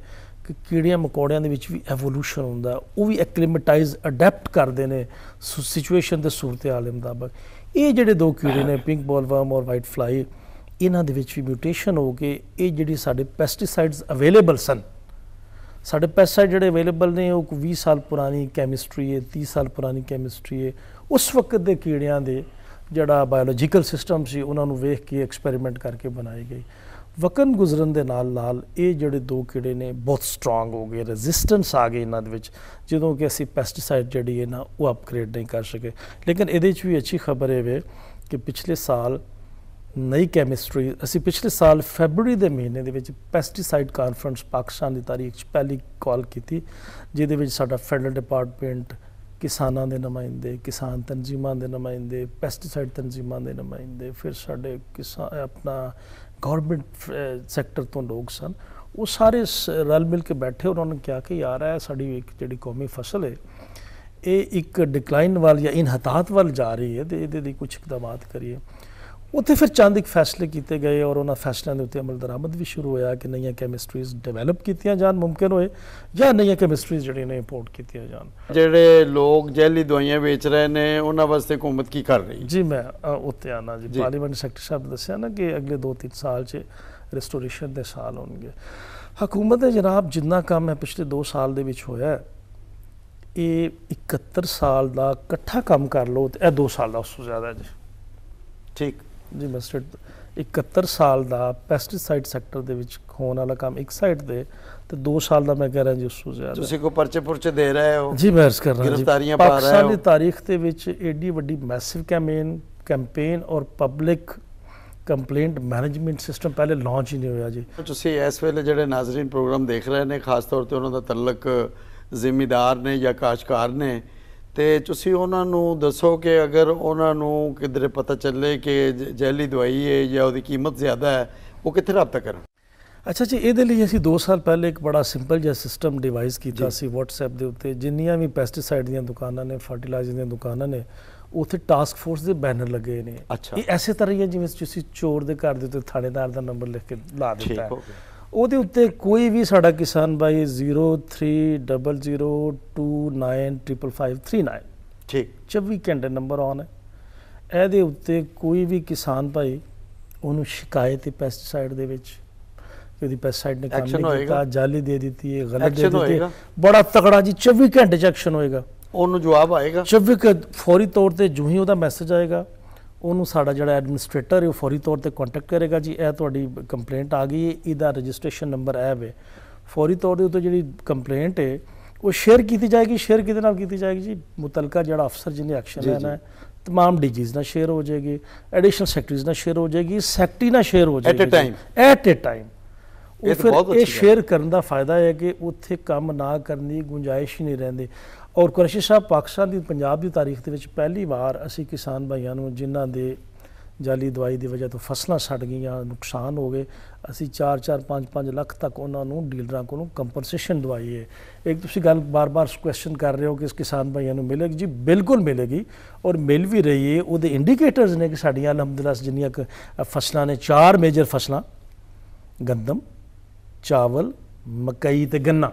Speaker 3: ਕਿ ਕੀੜਿਆਂ ਮਕੌੜਿਆਂ ਦੇ ਵਿੱਚ ਵੀ ਐਵੋਲੂਸ਼ਨ ਹੁੰਦਾ, ਉਹ ਵੀ ਐਕਲੀਮੇਟਾਈਜ਼ ਅਡੈਪਟ ਕਰਦੇ ਨੇ ਸਿਚੁਏਸ਼ਨ ਤੇ ਸੂਰਤ ਹਾਲ ਦੇ ਮੁਤਾਬਕ। ਇਹ ਜਿਹੜੇ 2 ਕੀੜੇ ਨੇ, ਪਿੰਕ ਬੋਲਵਰਮ ਔਰ ਵਾਈਟ ਫਲਾਈ, ਇਹਨਾਂ ਦੇ ਵਿੱਚ ਵੀ ਮਿਊਟੇਸ਼ਨ ਹੋ ਕੇ ਇਹ ਜਿਹੜੀ ਸਾਡੇ ਪੈਸਟੀਸਾਈਡਸ ਅਵੇਲੇਬਲ ਸਨ, ਸਾਡੇ ਪੈਸਟੀਸਾਈਡ ਜਿਹੜੇ ਅਵੇਲੇਬਲ ਨੇ ਉਹ 20 ਸਾਲ ਪੁਰਾਣੀ ਕੈਮਿਸਟਰੀ ਹੈ, 30 ਸਾਲ ਪੁਰਾਣੀ ਕੈਮਿਸਟਰੀ ਹੈ। ਉਸ ਵਕਤ ਦੇ ਕੀੜਿਆਂ ਦੇ ਜਿਹੜਾ ਬਾਇਓਲੋਜੀਕਲ ਸਿਸਟਮ ਸੀ, ਉਹਨਾਂ ਨੂੰ ਵੇਖ ਕੇ ਐਕਸਪੈਰੀਮੈਂਟ ਕਰਕੇ ਬਣਾਈ ਗਈ। ਵਕਨ ਗੁਜ਼ਰਨ ਦੇ ਨਾਲ ਨਾਲ ਇਹ ਜਿਹੜੇ 2 ਕੀੜੇ ਨੇ ਬਹੁਤ ਸਟਰੋਂਗ ਹੋ ਗਏ, ਰੈਜ਼ਿਸਟੈਂਸ ਆ ਗਈ ਇਹਨਾਂ ਦੇ ਵਿੱਚ, ਜਦੋਂ ਕਿ ਅਸੀਂ ਪੈਸਟੀਸਾਈਡ ਜਿਹੜੀ ਹੈ ਨਾ ਉਹ ਅਪਗ੍ਰੇਡ ਨਹੀਂ ਕਰ ਸਕੇ। ਲੇਕਿਨ ਇਹਦੇ 'ਚ ਵੀ ਅੱਛੀ ਖਬਰ ਇਹ ਵੇ ਕਿ ਪਿਛਲੇ ਸਾਲ ਨਈ ਕੈਮਿਸਟਰੀ, ਅਸੀਂ ਪਿਛਲੇ ਸਾਲ ਫੈਬਰਵਰੀ ਦੇ ਮਹੀਨੇ ਦੇ ਵਿੱਚ ਪੈਸਟੀਸਾਈਡ ਕਾਨਫਰੰਸ ਪਾਕਿਸਤਾਨ ਦੀ ਤਾਰੀਖ 'ਚ ਪਹਿਲੀ ਕਾਲ ਕੀਤੀ, ਜਿਹਦੇ ਵਿੱਚ ਸਾਡਾ ਫੈਡਰਲ ਡਿਪਾਰਟਮੈਂਟ, ਕਿਸਾਨਾਂ ਦੇ ਨੁਮਾਇੰਦੇ, ਕਿਸਾਨ ਤਨਜ਼ੀਮਾਂ ਦੇ ਨੁਮਾਇੰਦੇ, ਪੈਸਟੀਸਾਈਡ ਤਨਜ਼ੀਮਾਂ ਦੇ ਨੁਮਾਇੰਦੇ, ਫਿਰ ਸਾਡੇ ਆਪਣਾ ਗੌਰਮੈਂਟ ਸੈਕਟਰ ਤੋਂ ਲੋਕ ਸਨ, ਉਹ ਸਾਰੇ ਰਲ ਮਿਲ ਕੇ ਬੈਠੇ। ਉਹਨਾਂ ਨੇ ਕਿਹਾ ਕਿ ਯਾਰ ਹੈ ਸਾਡੀ ਇੱਕ ਜਿਹੜੀ ਕੌਮੀ ਫਸਲ ਹੈ ਇਹ ਇੱਕ ਡਿਕਲਾਈਨ ਵੱਲ ਜਾਂ ਇਨਹਤਾਤ ਵੱਲ ਜਾ ਰਹੀ ਹੈ, ਅਤੇ ਇਹਦੇ ਲਈ ਕੁਛ ਇਕਦਾਮਾਤ ਕਰੀਏ। ਉੱਥੇ ਫਿਰ ਚੰਦ ਇੱਕ ਫੈਸਲੇ ਕੀਤੇ ਗਏ, ਔਰ ਉਹਨਾਂ ਫੈਸਲਿਆਂ ਦੇ ਉੱਤੇ ਅਮਲ ਦਰਾਮਦ ਵੀ ਸ਼ੁਰੂ ਹੋਇਆ ਕਿ ਨਈਆਂ ਕੈਮਿਸਟਰੀਜ਼ ਡਿਵੈਲਪ ਕੀਤੀਆਂ ਜਾਣ ਮੁਮਕਿਨ ਹੋਏ, ਜਾਂ ਨਈਆਂ ਕੈਮਿਸਟਰੀਜ਼ ਜਿਹੜੀਆਂ ਨੇ ਇੰਪੋਰਟ ਕੀਤੀਆਂ ਜਾਣ।
Speaker 1: ਜਿਹੜੇ ਲੋਕ ਜ਼ਹਿਰੀਲੀ ਦਵਾਈਆਂ ਵੇਚ ਰਹੇ ਨੇ ਉਹਨਾਂ ਵਾਸਤੇ ਹਕੂਮਤ ਕੀ ਕਰ ਰਹੀ ਜੀ? ਮੈਂ
Speaker 3: ਉੱਤੇ ਆਉਣਾ ਜੀ। ਪਾਰਲੀਮੈਂਟ ਸੈਕਟਰੀ ਸਾਹਿਬ ਨੇ ਦੱਸਿਆ ਨਾ ਕਿ ਅਗਲੇ 2-3 ਸਾਲ 'ਚ ਰਿਸਟੋਰੇਸ਼ਨ ਦੇ ਸਾਲ ਹੋਣਗੇ। ਹਕੂਮਤ ਦੇ ਜਨਾਬ ਜਿੰਨਾ ਕੰਮ ਹੈ ਪਿਛਲੇ 2 ਸਾਲ ਦੇ ਵਿੱਚ ਹੋਇਆ, ਇਹ 71 ਸਾਲ ਦਾ ਇਕੱਠਾ ਕੰਮ ਕਰ ਲਓ ਤੇ ਇਹ 2 ਸਾਲ ਦਾ ਉਸ ਤੋਂ ਜ਼ਿਆਦਾ ਜੀ। ਠੀਕ ਜੀ ਮਸਟਰ 71 ਸਾਲ ਦਾ ਪੈਸਟੀਸਾਈਡ ਸੈਕਟਰ ਦੇ ਵਿੱਚ ਹੋਣ ਵਾਲਾ ਕੰਮ ਇੱਕ ਸਾਈਡ ਤੇ 2 ਸਾਲ ਦਾ ਮੈਂ ਕਹਿ ਰਿਹਾ ਜੀ ਉਸ ਤੋਂ ਜ਼ਿਆਦਾ।
Speaker 1: ਤੁਸੀਂ ਕੋਈ ਪਰਚੇ ਪੁਰਚੇ ਦੇ ਰਹੇ ਹੋ
Speaker 3: ਜੀ? ਮੈਂ ਅਰਜ਼ ਕਰ ਰਿਹਾ ਜੀ,
Speaker 1: ਗ੍ਰਿਫਤਾਰੀਆਂ ਪਾ ਰਹੇ ਹੋ।
Speaker 3: ਪਾਕਿਸਤਾਨ ਦੀ ਤਾਰੀਖ ਦੇ ਵਿੱਚ ਏਡੀ ਵੱਡੀ ਮੈਸਿਵ ਕੈਂਪੇਨ ਔਰ ਪਬਲਿਕ ਕੰਪਲੇਂਟ ਮੈਨੇਜਮੈਂਟ ਸਿਸਟਮ ਪਹਿਲੇ ਲਾਂਚ ਹੀ ਨਹੀਂ ਹੋਇਆ ਜੀ।
Speaker 1: ਤੁਸੀਂ ਇਸ ਵੇਲੇ ਜਿਹੜੇ ਨਾਜ਼ਰੀਨ ਪ੍ਰੋਗਰਾਮ ਦੇਖ ਰਹੇ ਨੇ, ਖਾਸ ਤੌਰ ਤੇ ਉਹਨਾਂ ਦਾ ਤਅਲਕ ਜ਼ਿਮੀਦਾਰ ਨੇ ਜਾਂ ਕਾਸ਼ਤਕਾਰ ਨੇ, ਤੇ ਤੁਸੀਂ ਉਹਨਾਂ ਨੂੰ ਦੱਸੋ ਕਿ ਅਗਰ ਉਹਨਾਂ ਨੂੰ ਕਿਧਰੇ ਪਤਾ ਚੱਲੇ ਕਿ ਜ਼ਹਿਰੀ ਦਵਾਈ ਹੈ ਜਾਂ ਉਹਦੀ ਕੀਮਤ ਜ਼ਿਆਦਾ ਹੈ, ਉਹ ਕਿੱਥੇ ਰਾਬਤਾ ਕਰਨ?
Speaker 3: ਅੱਛਾ ਜੀ, ਇਹਦੇ ਲਈ ਅਸੀਂ 2 ਸਾਲ ਪਹਿਲੇ ਇੱਕ ਬੜਾ ਸਿੰਪਲ ਜਿਹਾ ਸਿਸਟਮ ਡਿਵਾਈਸ ਕੀਤਾ ਸੀ WhatsApp ਦੇ ਉੱਤੇ। ਜਿੰਨੀਆਂ ਵੀ ਪੈਸਟੀਸਾਈਡ ਦੀਆਂ ਦੁਕਾਨਾਂ ਨੇ, ਫਰਟੀਲਾਈਜ਼ਰ ਦੀਆਂ ਦੁਕਾਨਾਂ ਨੇ, ਉੱਥੇ ਟਾਸਕ ਫੋਰਸ ਦੇ ਬੈਨਰ ਲੱਗੇ ਨੇ। ਇਹ ਐਸੇ ਤਰ੍ਹਾਂ ਹੀ ਹੈ ਜਿਵੇਂ ਤੁਸੀਂ ਚੋਰ ਦੇ ਘਰ ਦੇ ਉੱਤੇ ਥਾਣੇਦਾਰ ਦਾ ਨੰਬਰ ਲਿਖ ਕੇ ਲਾ ਦਿੱਤਾ ਹੈ। ਉਹਦੇ ਉੱਤੇ ਕੋਈ ਵੀ ਸਾਡਾ ਕਿਸਾਨ ਭਾਈ 0300295539
Speaker 1: ਠੀਕ
Speaker 3: 24 ਘੰਟੇ ਨੰਬਰ ਆਨ ਹੈ। ਇਹਦੇ ਉੱਤੇ ਕੋਈ ਵੀ ਕਿਸਾਨ ਭਾਈ ਉਹਨੂੰ ਸ਼ਿਕਾਇਤ ਹੈ ਪੈਸਟੀਸਾਈਡ ਦੇ ਵਿੱਚ ਕਿ ਉਹਦੀ ਪੈਸਟੀਸਾਈਡ ਨੇ ਕੰਮ ਨਹੀਂ ਕੀਤਾ, ਜਾਲੀ ਦੇ ਦਿੱਤੀ ਹੈ, ਗਲਤ ਦੇ ਦਿੱਤੀ ਹੈ, ਬੜਾ ਤਕੜਾ ਜੀ 24 ਘੰਟੇ 'ਚ ਐਕਸ਼ਨ ਹੋਏਗਾ।
Speaker 1: ਉਹਨੂੰ ਜਵਾਬ ਆਏਗਾ
Speaker 3: 24 ਫੌਰੀ ਤੌਰ ਤੇ ਜੋ ਹੀ ਉਹਦਾ ਮੈਸੇਜ ਆਏਗਾ, ਉਹਨੂੰ ਸਾਡਾ ਜਿਹੜਾ ਐਡਮਿਨਿਸਟ੍ਰੇਟਰ ਹੈ ਉਹ ਫੌਰੀ ਤੌਰ ਤੇ ਕੰਟੈਕਟ ਕਰੇਗਾ ਜੀ ਇਹ ਤੁਹਾਡੀ ਕੰਪਲੇਂਟ ਆ ਗਈ ਹੈ, ਇਹਦਾ ਰਜਿਸਟ੍ਰੇਸ਼ਨ ਨੰਬਰ ਇਹ ਵੇ। ਫੌਰੀ ਤੌਰ ਦੇ ਉੱਤੇ ਜਿਹੜੀ ਕੰਪਲੇਂਟ ਹੈ ਉਹ ਸ਼ੇਅਰ ਕੀਤੀ ਜਾਏਗੀ। ਸ਼ੇਅਰ ਕਿਹਦੇ ਨਾਲ ਕੀਤੀ ਜਾਏਗੀ ਜੀ? ਮੁਤਲਕਾ ਜਿਹੜਾ ਅਫਸਰ ਜਿਹਨੇ ਐਕਸ਼ਨ ਲੈਣਾ ਹੈ, तमाम डीजीज ਨਾਲ ਸ਼ੇਅਰ ਹੋ ਜਾਏਗੀ, ਐਡੀਸ਼ਨਲ ਸੈਕਟਰੀਜ਼ ਨਾਲ ਸ਼ੇਅਰ ਹੋ ਜਾਏਗੀ, ਸੈਕਟਰੀ ਨਾਲ ਸ਼ੇਅਰ ਹੋ ਜਾਏਗੀ ਐਟ ਏ ਟਾਈਮ। ਉਹ ਫਿਰ ਇਹ ਸ਼ੇਅਰ ਕਰਨ ਦਾ ਫਾਇਦਾ ਹੈ ਕਿ ਉੱਥੇ ਕੰਮ ਨਾ ਕਰਨ ਦੀ ਗੁੰਜਾਇਸ਼ ਹੀ ਨਹੀਂ ਰਹਿੰਦੀ। ਔਰ ਕੁਰੈਸ਼ੀ ਸਾਹਿਬ, ਪਾਕਿਸਤਾਨ ਦੀ ਪੰਜਾਬ ਦੀ ਤਾਰੀਖ ਦੇ ਵਿੱਚ ਪਹਿਲੀ ਵਾਰ ਅਸੀਂ ਕਿਸਾਨ ਭਾਈਆਂ ਨੂੰ ਜਿਨ੍ਹਾਂ ਦੇ ਜਾਲੀ ਦਵਾਈ ਦੀ ਵਜ੍ਹਾ ਤੋਂ ਫਸਲਾਂ ਸੜ ਗਈਆਂ, ਨੁਕਸਾਨ ਹੋ ਗਏ, ਅਸੀਂ 4-4, 5-5 ਲੱਖ ਤੱਕ ਉਹਨਾਂ ਨੂੰ ਡੀਲਰਾਂ ਕੋਲੋਂ ਕੰਪਨਸੇਸ਼ਨ ਦਵਾਈ ਹੈ। ਇੱਕ ਤੁਸੀਂ ਗੱਲ ਬਾਰ-ਬਾਰ ਕੁਐਸਚਨ ਕਰ ਰਹੇ ਹੋ ਕਿ ਇਸ ਕਿਸਾਨ ਭਾਈਆਂ ਨੂੰ ਮਿਲੇਗੀ ਜੀ, ਬਿਲਕੁਲ ਮਿਲੇਗੀ ਔਰ ਮਿਲ ਵੀ ਰਹੀ ਹੈ। ਉਹਦੇ ਇੰਡੀਕੇਟਰਸ ਨੇ ਕਿ ਸਾਡੀਆਂ ਅਲਹਮਦੁਲਿਲਾ ਜਿੰਨੀਆਂ ਫਸਲਾਂ ਨੇ, 4 ਮੇਜਰ ਫਸਲਾਂ, ਗੰਦਮ, ਚਾਵਲ, ਮਕਈ ਤੇ ਗੰਨਾ,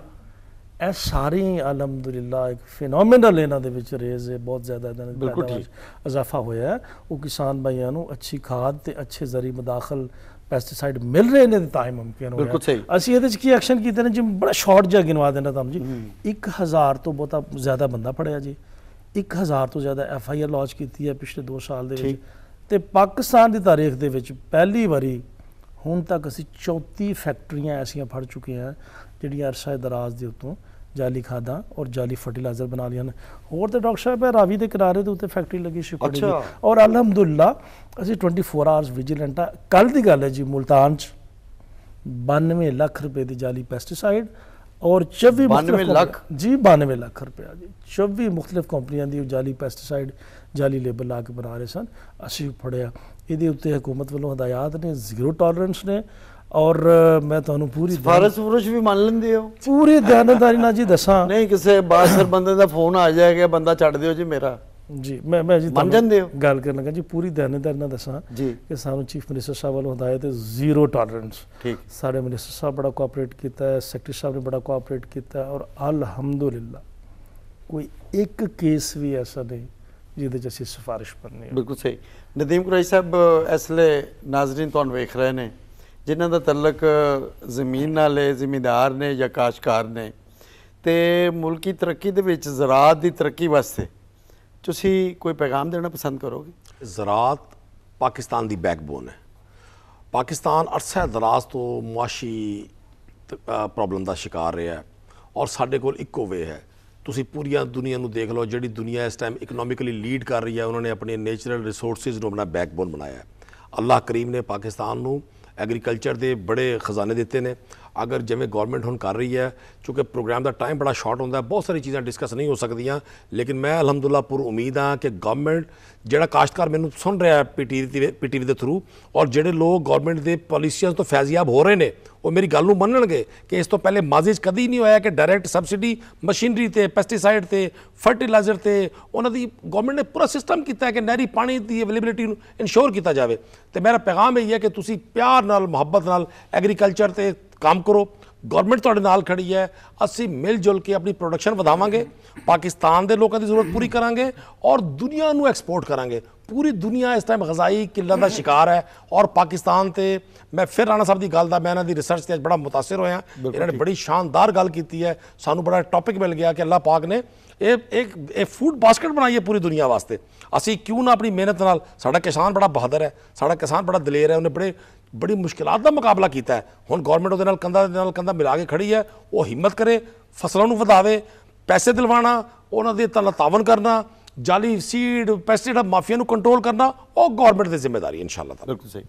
Speaker 3: ਇਹ ਸਾਰੀ ਅਲਹਮਦੁਲਿਲਾ ਇੱਕ ਫਿਨੋਮੀਨਲ ਇਹਨਾਂ ਦੇ ਵਿੱਚ ਰੇਜ਼ ਹੈ, ਬਹੁਤ ਜ਼ਿਆਦਾ ਇਹਨਾਂ ਦੇ ਪੈਦਾਵਾਰ ਇਜ਼ਾਫਾ ਹੋਇਆ ਹੈ। ਉਹ ਕਿਸਾਨ ਭਾਈਆਂ ਨੂੰ ਅੱਛੀ ਖਾਦ ਤੇ ਅੱਛੇ ਜ਼ਰੀ ਮਦਾਖਲ ਪੈਸਟੀਸਾਈਡ ਮਿਲ ਰਹੇ ਨੇ ਤਾਂ ਹੀ ਮੁਮਕਿਨ ਹੋਇਆ। ਅਸੀਂ ਇਹਦੇ 'ਚ ਕੀ ਐਕਸ਼ਨ ਕੀਤੇ ਨੇ ਜੀ? ਬੜਾ ਸ਼ਾਰਟ ਜਿਹਾ ਗਿਣਵਾ ਦੇਣਾ ਤੁਹਾਨੂੰ ਜੀ। 1000 ਤੋਂ ਬਹੁਤਾ ਜ਼ਿਆਦਾ ਬੰਦਾ ਫੜਿਆ ਜੀ, 1000 ਤੋਂ ਜ਼ਿਆਦਾ FIR ਲਾਂਚ ਕੀਤੀ ਹੈ ਪਿਛਲੇ 2 ਸਾਲ ਦੇ ਵਿੱਚ। ਤੇ ਪਾਕਿਸਤਾਨ ਦੀ ਤਾਰੀਖ ਦੇ ਵਿੱਚ ਪਹਿਲੀ ਵਾਰੀ ਹੁਣ ਤੱਕ ਅਸੀਂ 34 ਫੈਕਟਰੀਆਂ ਐਸੀਆਂ ਫੜ ਚੁੱਕੇ ਹਾਂ ਜਿਹੜੀਆਂ ਅਰਸਾ ਦਰਾਜ਼ ਦੇ ਉੱਤੋਂ ਜਾਲੀ ਖਾਦਾਂ ਔਰ ਜਾਲੀ ਫਰਟੀਲਾਈਜ਼ਰ ਬਣਾ ਲਈਆਂ ਨੇ। ਹੋਰ ਤਾਂ ਡਾਕਟਰ ਸਾਹਿਬ ਰਾਵੀ ਦੇ ਕਿਨਾਰੇ ਦੇ ਉੱਤੇ ਫੈਕਟਰੀ ਲੱਗੀ ਸੀ ਔਰ ਅਲਹਮਦੁਲਿਲਾ ਅਸੀਂ 24 ਆਵਰਸ ਵਿਜੀਲੈਂਟ ਆ। ਕੱਲ ਦੀ ਗੱਲ ਹੈ ਜੀ, ਮੁਲਤਾਨ 'ਚ 92 ਲੱਖ ਰੁਪਏ ਦੀ ਜਾਲੀ ਪੈਸਟੀਸਾਈਡ ਔਰ 92 ਲੱਖ ਜੀ, 92 ਲੱਖ ਰੁਪਇਆ ਜੀ, 24 ਮੁਖਤਲਿਫ ਕੰਪਨੀਆਂ ਦੀ ਜਾਲੀ ਪੈਸਟੀਸਾਈਡ ਜਾਲੀ ਲੇਬਲ ਲਾ ਕੇ ਬਣਾ ਰਹੇ ਸਨ, ਅਸੀਂ ਫੜਿਆ। ਇਹਦੇ ਉੱਤੇ ਹਕੂਮਤ ਵੱਲੋਂ ਹਦਾਇਤ ਨੇ, ਜ਼ੀਰੋ ਟੋਲਰੈਂਸ ਨੇ। ਔਰ ਮੈਂ ਤੁਹਾਨੂੰ ਪੂਰੀ
Speaker 1: ਫਾਰਸ਼ ਵੀ ਮੰਨ ਲੈਂਦੇ ਹੋ? ਪੂਰੀ
Speaker 3: ਦਿਆਨਤਦਾਰੀ ਨਾਲ ਜੀ ਦੱਸਾਂ,
Speaker 1: ਨਹੀਂ ਕਿਸੇ ਬਾਸਰ ਬੰਦੇ ਦਾ ਫੋਨ ਆ ਜਾਏਗਾ, ਬੰਦਾ ਛੱਡ ਦਿਓ ਜੀ ਮੇਰਾ
Speaker 3: ਜੀ, ਮੈਂ ਜੀ
Speaker 1: ਮੰਨ ਜਾਂਦੇ ਹੋ?
Speaker 3: ਗੱਲ ਕਰਨ ਲੱਗਾ ਜੀ, ਪੂਰੀ ਦਿਆਨਤਦਾਰੀ ਨਾਲ ਦੱਸਾਂ ਜੀ ਕਿ ਸਾਨੂੰ ਚੀਫ ਮਿਨਿਸਟਰ ਸਾਹਿਬ ਵੱਲੋਂ ਹਦਾਇਤ ਹੈ ਜ਼ੀਰੋ ਟੋਲਰੈਂਸ। ਸਾਡੇ ਮਿਨਿਸਟਰ ਸਾਹਿਬ ਬੜਾ ਕੋਆਪਰੇਟ ਕੀਤਾ ਹੈ, ਸੈਕਟਰੀ ਸਾਹਿਬ ਨੇ ਬੜਾ ਕੋਆਪਰੇਟ ਕੀਤਾ ਔਰ ਅਲਹਮਦੁਲਿਲਾ ਕੋਈ ਇੱਕ ਕੇਸ ਵੀ ਐਸਾ ਨਹੀਂ ਜਿਹਦੇ 'ਚ ਅਸੀਂ ਸਿਫਾਰਿਸ਼ ਕਰਨੀ।
Speaker 1: ਬਿਲਕੁਲ ਸਹੀ। ਨਦੀਮ ਕੁਰੈਸ਼ੀ ਸਾਹਿਬ, ਇਸ ਵੇਲੇ ਨਾਜ਼ਰੀਨ ਤੁਹਾਨੂੰ ਵੇਖ ਰਹੇ ਨੇ ਜਿਨ੍ਹਾਂ ਦਾ ਤਅਲਕ ਜ਼ਮੀਨ ਨਾਲ ਹੈ, ਜ਼ਿਮੀਂਦਾਰ ਨੇ ਜਾਂ ਕਾਸ਼ਤਕਾਰ ਨੇ, ਤੇ ਮੁਲਕੀ ਤਰੱਕੀ ਦੇ ਵਿੱਚ ਜ਼ਰਾਅਤ ਦੀ ਤਰੱਕੀ ਵਾਸਤੇ ਤੁਸੀਂ ਕੋਈ ਪੈਗਾਮ ਦੇਣਾ ਪਸੰਦ ਕਰੋਗੇ?
Speaker 2: ਜ਼ਰਾਅਤ ਪਾਕਿਸਤਾਨ ਦੀ ਬੈਕਬੋਨ ਹੈ। ਪਾਕਿਸਤਾਨ ਅਰਸਾ ਦਰਾਜ਼ ਤੋਂ ਮੁਆਸ਼ੀ ਪ੍ਰੋਬਲਮ ਦਾ ਸ਼ਿਕਾਰ ਰਿਹਾ ਔਰ ਸਾਡੇ ਕੋਲ ਇੱਕੋ ਵੇ ਹੈ। ਤੁਸੀਂ ਪੂਰੀਆਂ ਦੁਨੀਆ ਨੂੰ ਦੇਖ ਲਓ, ਜਿਹੜੀ ਦੁਨੀਆ ਇਸ ਟਾਈਮ ਇਕਨੋਮਿਕਲੀ ਲੀਡ ਕਰ ਰਹੀ ਹੈ, ਉਹਨਾਂ ਨੇ ਆਪਣੇ ਨੇਚਰਲ ਰਿਸੋਰਸਿਸ ਨੂੰ ਆਪਣਾ ਬੈਕਬੋਨ ਬਣਾਇਆ ਹੈ। ਅੱਲਾਹ ਕਰੀਮ ਨੇ ਪਾਕਿਸਤਾਨ ਨੂੰ ਐਗਰੀਕਲਚਰ ਦੇ ਬੜੇ ਖਜ਼ਾਨੇ ਦਿੱਤੇ ਨੇ। ਅਗਰ ਜਿਵੇਂ ਗੌਰਮੈਂਟ ਹੁਣ ਕਰ ਰਹੀ ਹੈ, ਚूँकि ਪ੍ਰੋਗਰਾਮ ਦਾ ਟਾਈਮ ਬੜਾ ਸ਼ਾਰਟ ਹੁੰਦਾ, ਬਹੁਤ ਸਾਰੀ ਚੀਜ਼ਾਂ ਡਿਸਕਸ ਨਹੀਂ ਹੋ ਸਕਦੀਆਂ, ਲੇਕਿਨ ਮੈਂ ਅਲਹਮਦੁਲਿਲਾ ਪੁਰ ਉਮੀਦ ਹਾਂ ਕਿ ਗੌਰਮੈਂਟ, ਜਿਹੜਾ ਕਾਸ਼ਤਕਾਰ ਮੈਨੂੰ ਸੁਣ ਰਿਹਾ PTV ਦੇ ਥਰੂ, ਔਰ ਜਿਹੜੇ ਲੋਕ ਗੌਰਮੈਂਟ ਦੇ ਪਾਲਿਸੀਆਂ ਤੋਂ ਫੈਜ਼ਯਾਬ ਹੋ ਰਹੇ ਨੇ, ਉਹ ਮੇਰੀ ਗੱਲ ਨੂੰ ਮੰਨਣਗੇ ਕਿ ਇਸ ਤੋਂ ਪਹਿਲੇ ਮਾਜ਼ੀ 'ਚ ਕਦੀ ਨਹੀਂ ਹੋਇਆ ਕਿ ਡਾਇਰੈਕਟ ਸਬਸਿਡੀ ਮਸ਼ੀਨਰੀ ਤੇ, ਪੈਸਟੀਸਾਈਡ ਤੇ, ਫਰਟੀਲਾਈਜ਼ਰ ਤੇ ਉਹਨਾਂ ਦੀ ਗੌਰਮੈਂਟ ਨੇ ਪੂਰਾ ਸਿਸਟਮ ਕੀਤਾ ਹੈ ਕਿ ਨਹਿਰੀ ਪਾਣੀ ਦੀ ਅਵੇਲੇਬਿਲਿਟੀ ਨੂੰ ਇਨਸ਼ੋਰ ਕੀਤਾ ਜਾਵੇ। ਤੇ ਮੇਰਾ ਪੈਗਾਮ ਇਹ ਹੈ ਕਿ ਤੁਸੀਂ ਪਿਆਰ ਨਾਲ, ਮੁਹੱਬਤ ਨਾਲ ਐਗਰੀਕਲਚਰ ਤੇ ਕੰਮ ਕਰੋ। ਗੌਰਮੈਂਟ ਤੁਹਾਡੇ ਨਾਲ ਖੜੀ ਹੈ, ਅਸੀਂ ਮਿਲ ਜੁਲ ਕੇ ਆਪਣੀ ਪ੍ਰੋਡਕਸ਼ਨ ਵਧਾਵਾਂਗੇ, ਪਾਕਿਸਤਾਨ ਦੇ ਲੋਕਾਂ ਦੀ ਜ਼ਰੂਰਤ ਪੂਰੀ ਕਰਾਂਗੇ ਔਰ ਦੁਨੀਆ ਨੂੰ ਐਕਸਪੋਰਟ ਕਰਾਂਗੇ। ਪੂਰੀ ਦੁਨੀਆ ਇਸ ਟਾਈਮ ਗਜ਼ਾਈ ਕਿੱਲਤ ਦਾ ਸ਼ਿਕਾਰ ਹੈ ਔਰ ਪਾਕਿਸਤਾਨ ਤੇ ਮੈਂ ਫਿਰ ਰਾਣਾ ਸਾਹਿਬ ਦੀ ਗੱਲ ਦਾ, ਮੈਂ ਇਹਨਾਂ ਦੀ ਰਿਸਰਚ ਤੇ ਅੱਜ ਬੜਾ ਮੁਤਾਸਿਰ ਹੋਇਆ। ਇਹਨਾਂ ਨੇ ਬੜੀ ਸ਼ਾਨਦਾਰ ਗੱਲ ਕੀਤੀ ਹੈ, ਸਾਨੂੰ ਬੜਾ ਟੌਪਿਕ ਮਿਲ ਗਿਆ ਕਿ ਅੱਲਾਹ ਪਾਕ ਨੇ ਇਹ ਫੂਡ ਬਾਸਕਟ ਬਣਾਈ ਹੈ ਪੂਰੀ ਦੁਨੀਆ ਵਾਸਤੇ। ਅਸੀਂ ਕਿਉਂ ਨਾ ਆਪਣੀ ਮਿਹਨਤ ਨਾਲ, ਸਾਡਾ ਕਿਸਾਨ ਬੜਾ ਬਹਾਦਰ ਹੈ, ਸਾਡਾ ਕਿਸਾਨ ਬੜਾ ਦਲੇਰ ਹੈ, ਉਹਨੇ ਬੜੀ ਮੁਸ਼ਕਿਲਾਤ ਦਾ ਮੁਕਾਬਲਾ ਕੀਤਾ ਹੈ। ਹੁਣ ਗੌਰਮੈਂਟ ਉਹਦੇ ਨਾਲ ਕੰਧਾ ਮਿਲਾ ਕੇ ਖੜੀ ਹੈ, ਉਹ ਹਿੰਮਤ ਕਰੇ, ਫਸਲਾਂ ਨੂੰ ਵਧਾਵੇ, ਪੈਸੇ ਦਿਲਵਾਣਾ, ਉਹਨਾਂ ਦੇ ਤਾਵਨ ਕਰਨਾ, ਜਾਲੀ ਸੀਡ ਪੈਸਟੀਸਾਈਡ ਮਾਫੀਆ ਨੂੰ ਕੰਟਰੋਲ ਕਰਨਾ, ਉਹ ਗੌਰਮੈਂਟ ਦੀ ਜ਼ਿੰਮੇਵਾਰੀ ਇਨਸ਼ਾਅੱਲਾ।
Speaker 1: ਬਿਲਕੁਲ ਸਹੀ।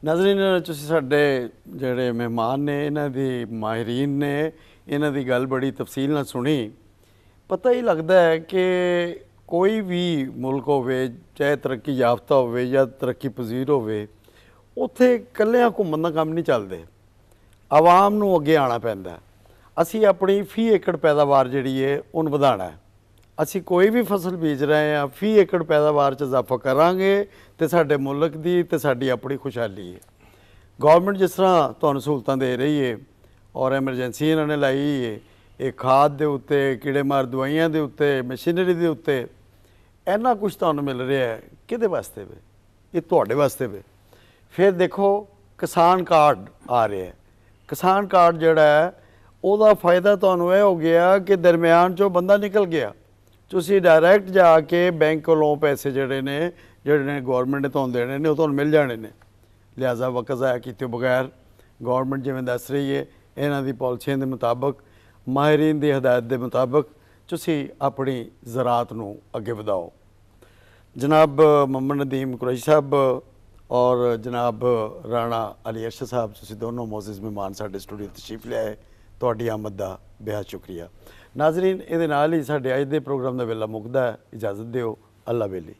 Speaker 1: ਨਾਜ਼ਰੀਨ, ਤੁਸੀਂ ਸਾਡੇ ਜਿਹੜੇ ਮਹਿਮਾਨ ਨੇ ਇਹਨਾਂ ਦੀ ਮਾਹਿਰੀਨ ਨੇ, ਇਹਨਾਂ ਦੀ ਗੱਲ ਬੜੀ ਤਫਸੀਲ ਨਾਲ ਸੁਣੀ। ਪਤਾ ਹੀ ਲੱਗਦਾ ਹੈ ਕਿ ਕੋਈ ਵੀ ਮੁਲਕ ਹੋਵੇ, ਚਾਹੇ ਤਰੱਕੀ ਯਾਫਤਾ ਹੋਵੇ ਜਾਂ ਤਰੱਕੀ ਪਜ਼ੀਰ ਹੋਵੇ, ਉੱਥੇ ਇਕੱਲਿਆਂ ਘੁੰਮਣ ਦਾ ਕੰਮ ਨਹੀਂ ਚੱਲਦੇ, ਆਵਾਮ ਨੂੰ ਅੱਗੇ ਆਉਣਾ ਪੈਂਦਾ। ਅਸੀਂ ਆਪਣੀ ਫੀ ਏਕੜ ਪੈਦਾਵਾਰ ਜਿਹੜੀ ਹੈ ਉਹਨੂੰ ਵਧਾਉਣਾ ਹੈ। ਅਸੀਂ ਕੋਈ ਵੀ ਫਸਲ ਬੀਜ ਰਹੇ ਹਾਂ, ਫੀ ਏਕੜ ਪੈਦਾਵਾਰ 'ਚ ਇਜ਼ਾਫਾ ਕਰਾਂਗੇ ਤੇ ਸਾਡੇ ਮੁਲਕ ਦੀ ਤੇ ਸਾਡੀ ਆਪਣੀ ਖੁਸ਼ਹਾਲੀ ਹੈ। ਗੌਰਮੈਂਟ ਜਿਸ ਤਰ੍ਹਾਂ ਤੁਹਾਨੂੰ ਸਹੂਲਤਾਂ ਦੇ ਰਹੀ ਹੈ ਔਰ ਐਮਰਜੈਂਸੀ ਇਹਨਾਂ ਨੇ ਲਾਈ ਹੈ, ਇਹ ਖਾਦ ਦੇ ਉੱਤੇ, ਕੀੜੇਮਾਰ ਦਵਾਈਆਂ ਦੇ ਉੱਤੇ, ਮਸ਼ੀਨਰੀ ਦੇ ਉੱਤੇ, ਇੰਨਾ ਕੁਛ ਤੁਹਾਨੂੰ ਮਿਲ ਰਿਹਾ ਹੈ। ਕਿਹਦੇ ਵਾਸਤੇ ਵੇ? ਇਹ ਤੁਹਾਡੇ ਵਾਸਤੇ ਵੇ। ਫਿਰ ਦੇਖੋ ਕਿਸਾਨ ਕਾਰਡ ਆ ਰਿਹਾ ਹੈ। ਕਿਸਾਨ ਕਾਰਡ ਜਿਹੜਾ ਹੈ ਉਹਦਾ ਫਾਇਦਾ ਤੁਹਾਨੂੰ ਇਹ ਹੋ ਗਿਆ ਕਿ ਦਰਮਿਆਨ 'ਚੋਂ ਬੰਦਾ ਨਿਕਲ ਗਿਆ। ਤੁਸੀਂ ਡਾਇਰੈਕਟ ਜਾ ਕੇ ਬੈਂਕ ਕੋਲੋਂ ਪੈਸੇ ਜਿਹੜੇ ਨੇ ਗੌਰਮੈਂਟ ਨੇ ਤੁਹਾਨੂੰ ਦੇਣੇ ਨੇ, ਉਹ ਤੁਹਾਨੂੰ ਮਿਲ ਜਾਣੇ ਨੇ। ਲਿਹਾਜ਼ਾ ਵਕਤ ਜ਼ਾਇਆ ਕੀਤੇ ਬਗੈਰ ਗੌਰਮੈਂਟ ਜਿਵੇਂ ਦੱਸ ਰਹੀ ਹੈ, ਇਹਨਾਂ ਦੀ ਪਾਲਿਸੀਆਂ ਦੇ ਮੁਤਾਬਕ, ਮਾਹਿਰੀਨ ਦੀ ਹਦਾਇਤ ਦੇ ਮੁਤਾਬਕ ਤੁਸੀਂ ਆਪਣੀ ਜ਼ਰਾਤ ਨੂੰ ਅੱਗੇ ਵਧਾਓ। ਜਨਾਬ ਮੁਹੰਮਦ ਨਦੀਮ ਕੁਰੈਸ਼ੀ ਸਾਹਿਬ ਔਰ ਜਨਾਬ ਰਾਣਾ ਅਲੀ ਅਰਸ਼ਦ ਸਾਹਿਬ, ਤੁਸੀਂ ਦੋਨੋਂ ਮੌਜ਼ਜ਼ ਮਹਿਮਾਨ ਸਾਡੇ ਸਟੂਡੀਓ ਤਸ਼ਰੀਫ ਲਿਆਏ, ਤੁਹਾਡੀ ਆਮਦ ਦਾ ਬੇਹੱਦ ਸ਼ੁਕਰੀਆ। ਨਾਜ਼ਰੀਨ, ਇਹਦੇ ਨਾਲ ਹੀ ਸਾਡੇ ਅੱਜ ਦੇ ਪ੍ਰੋਗਰਾਮ ਦਾ ਵੇਲਾ ਮੁੱਕਦਾ ਹੈ। ਇਜਾਜ਼ਤ ਦਿਓ। ਅੱਲਾ ਵੇਲੀ।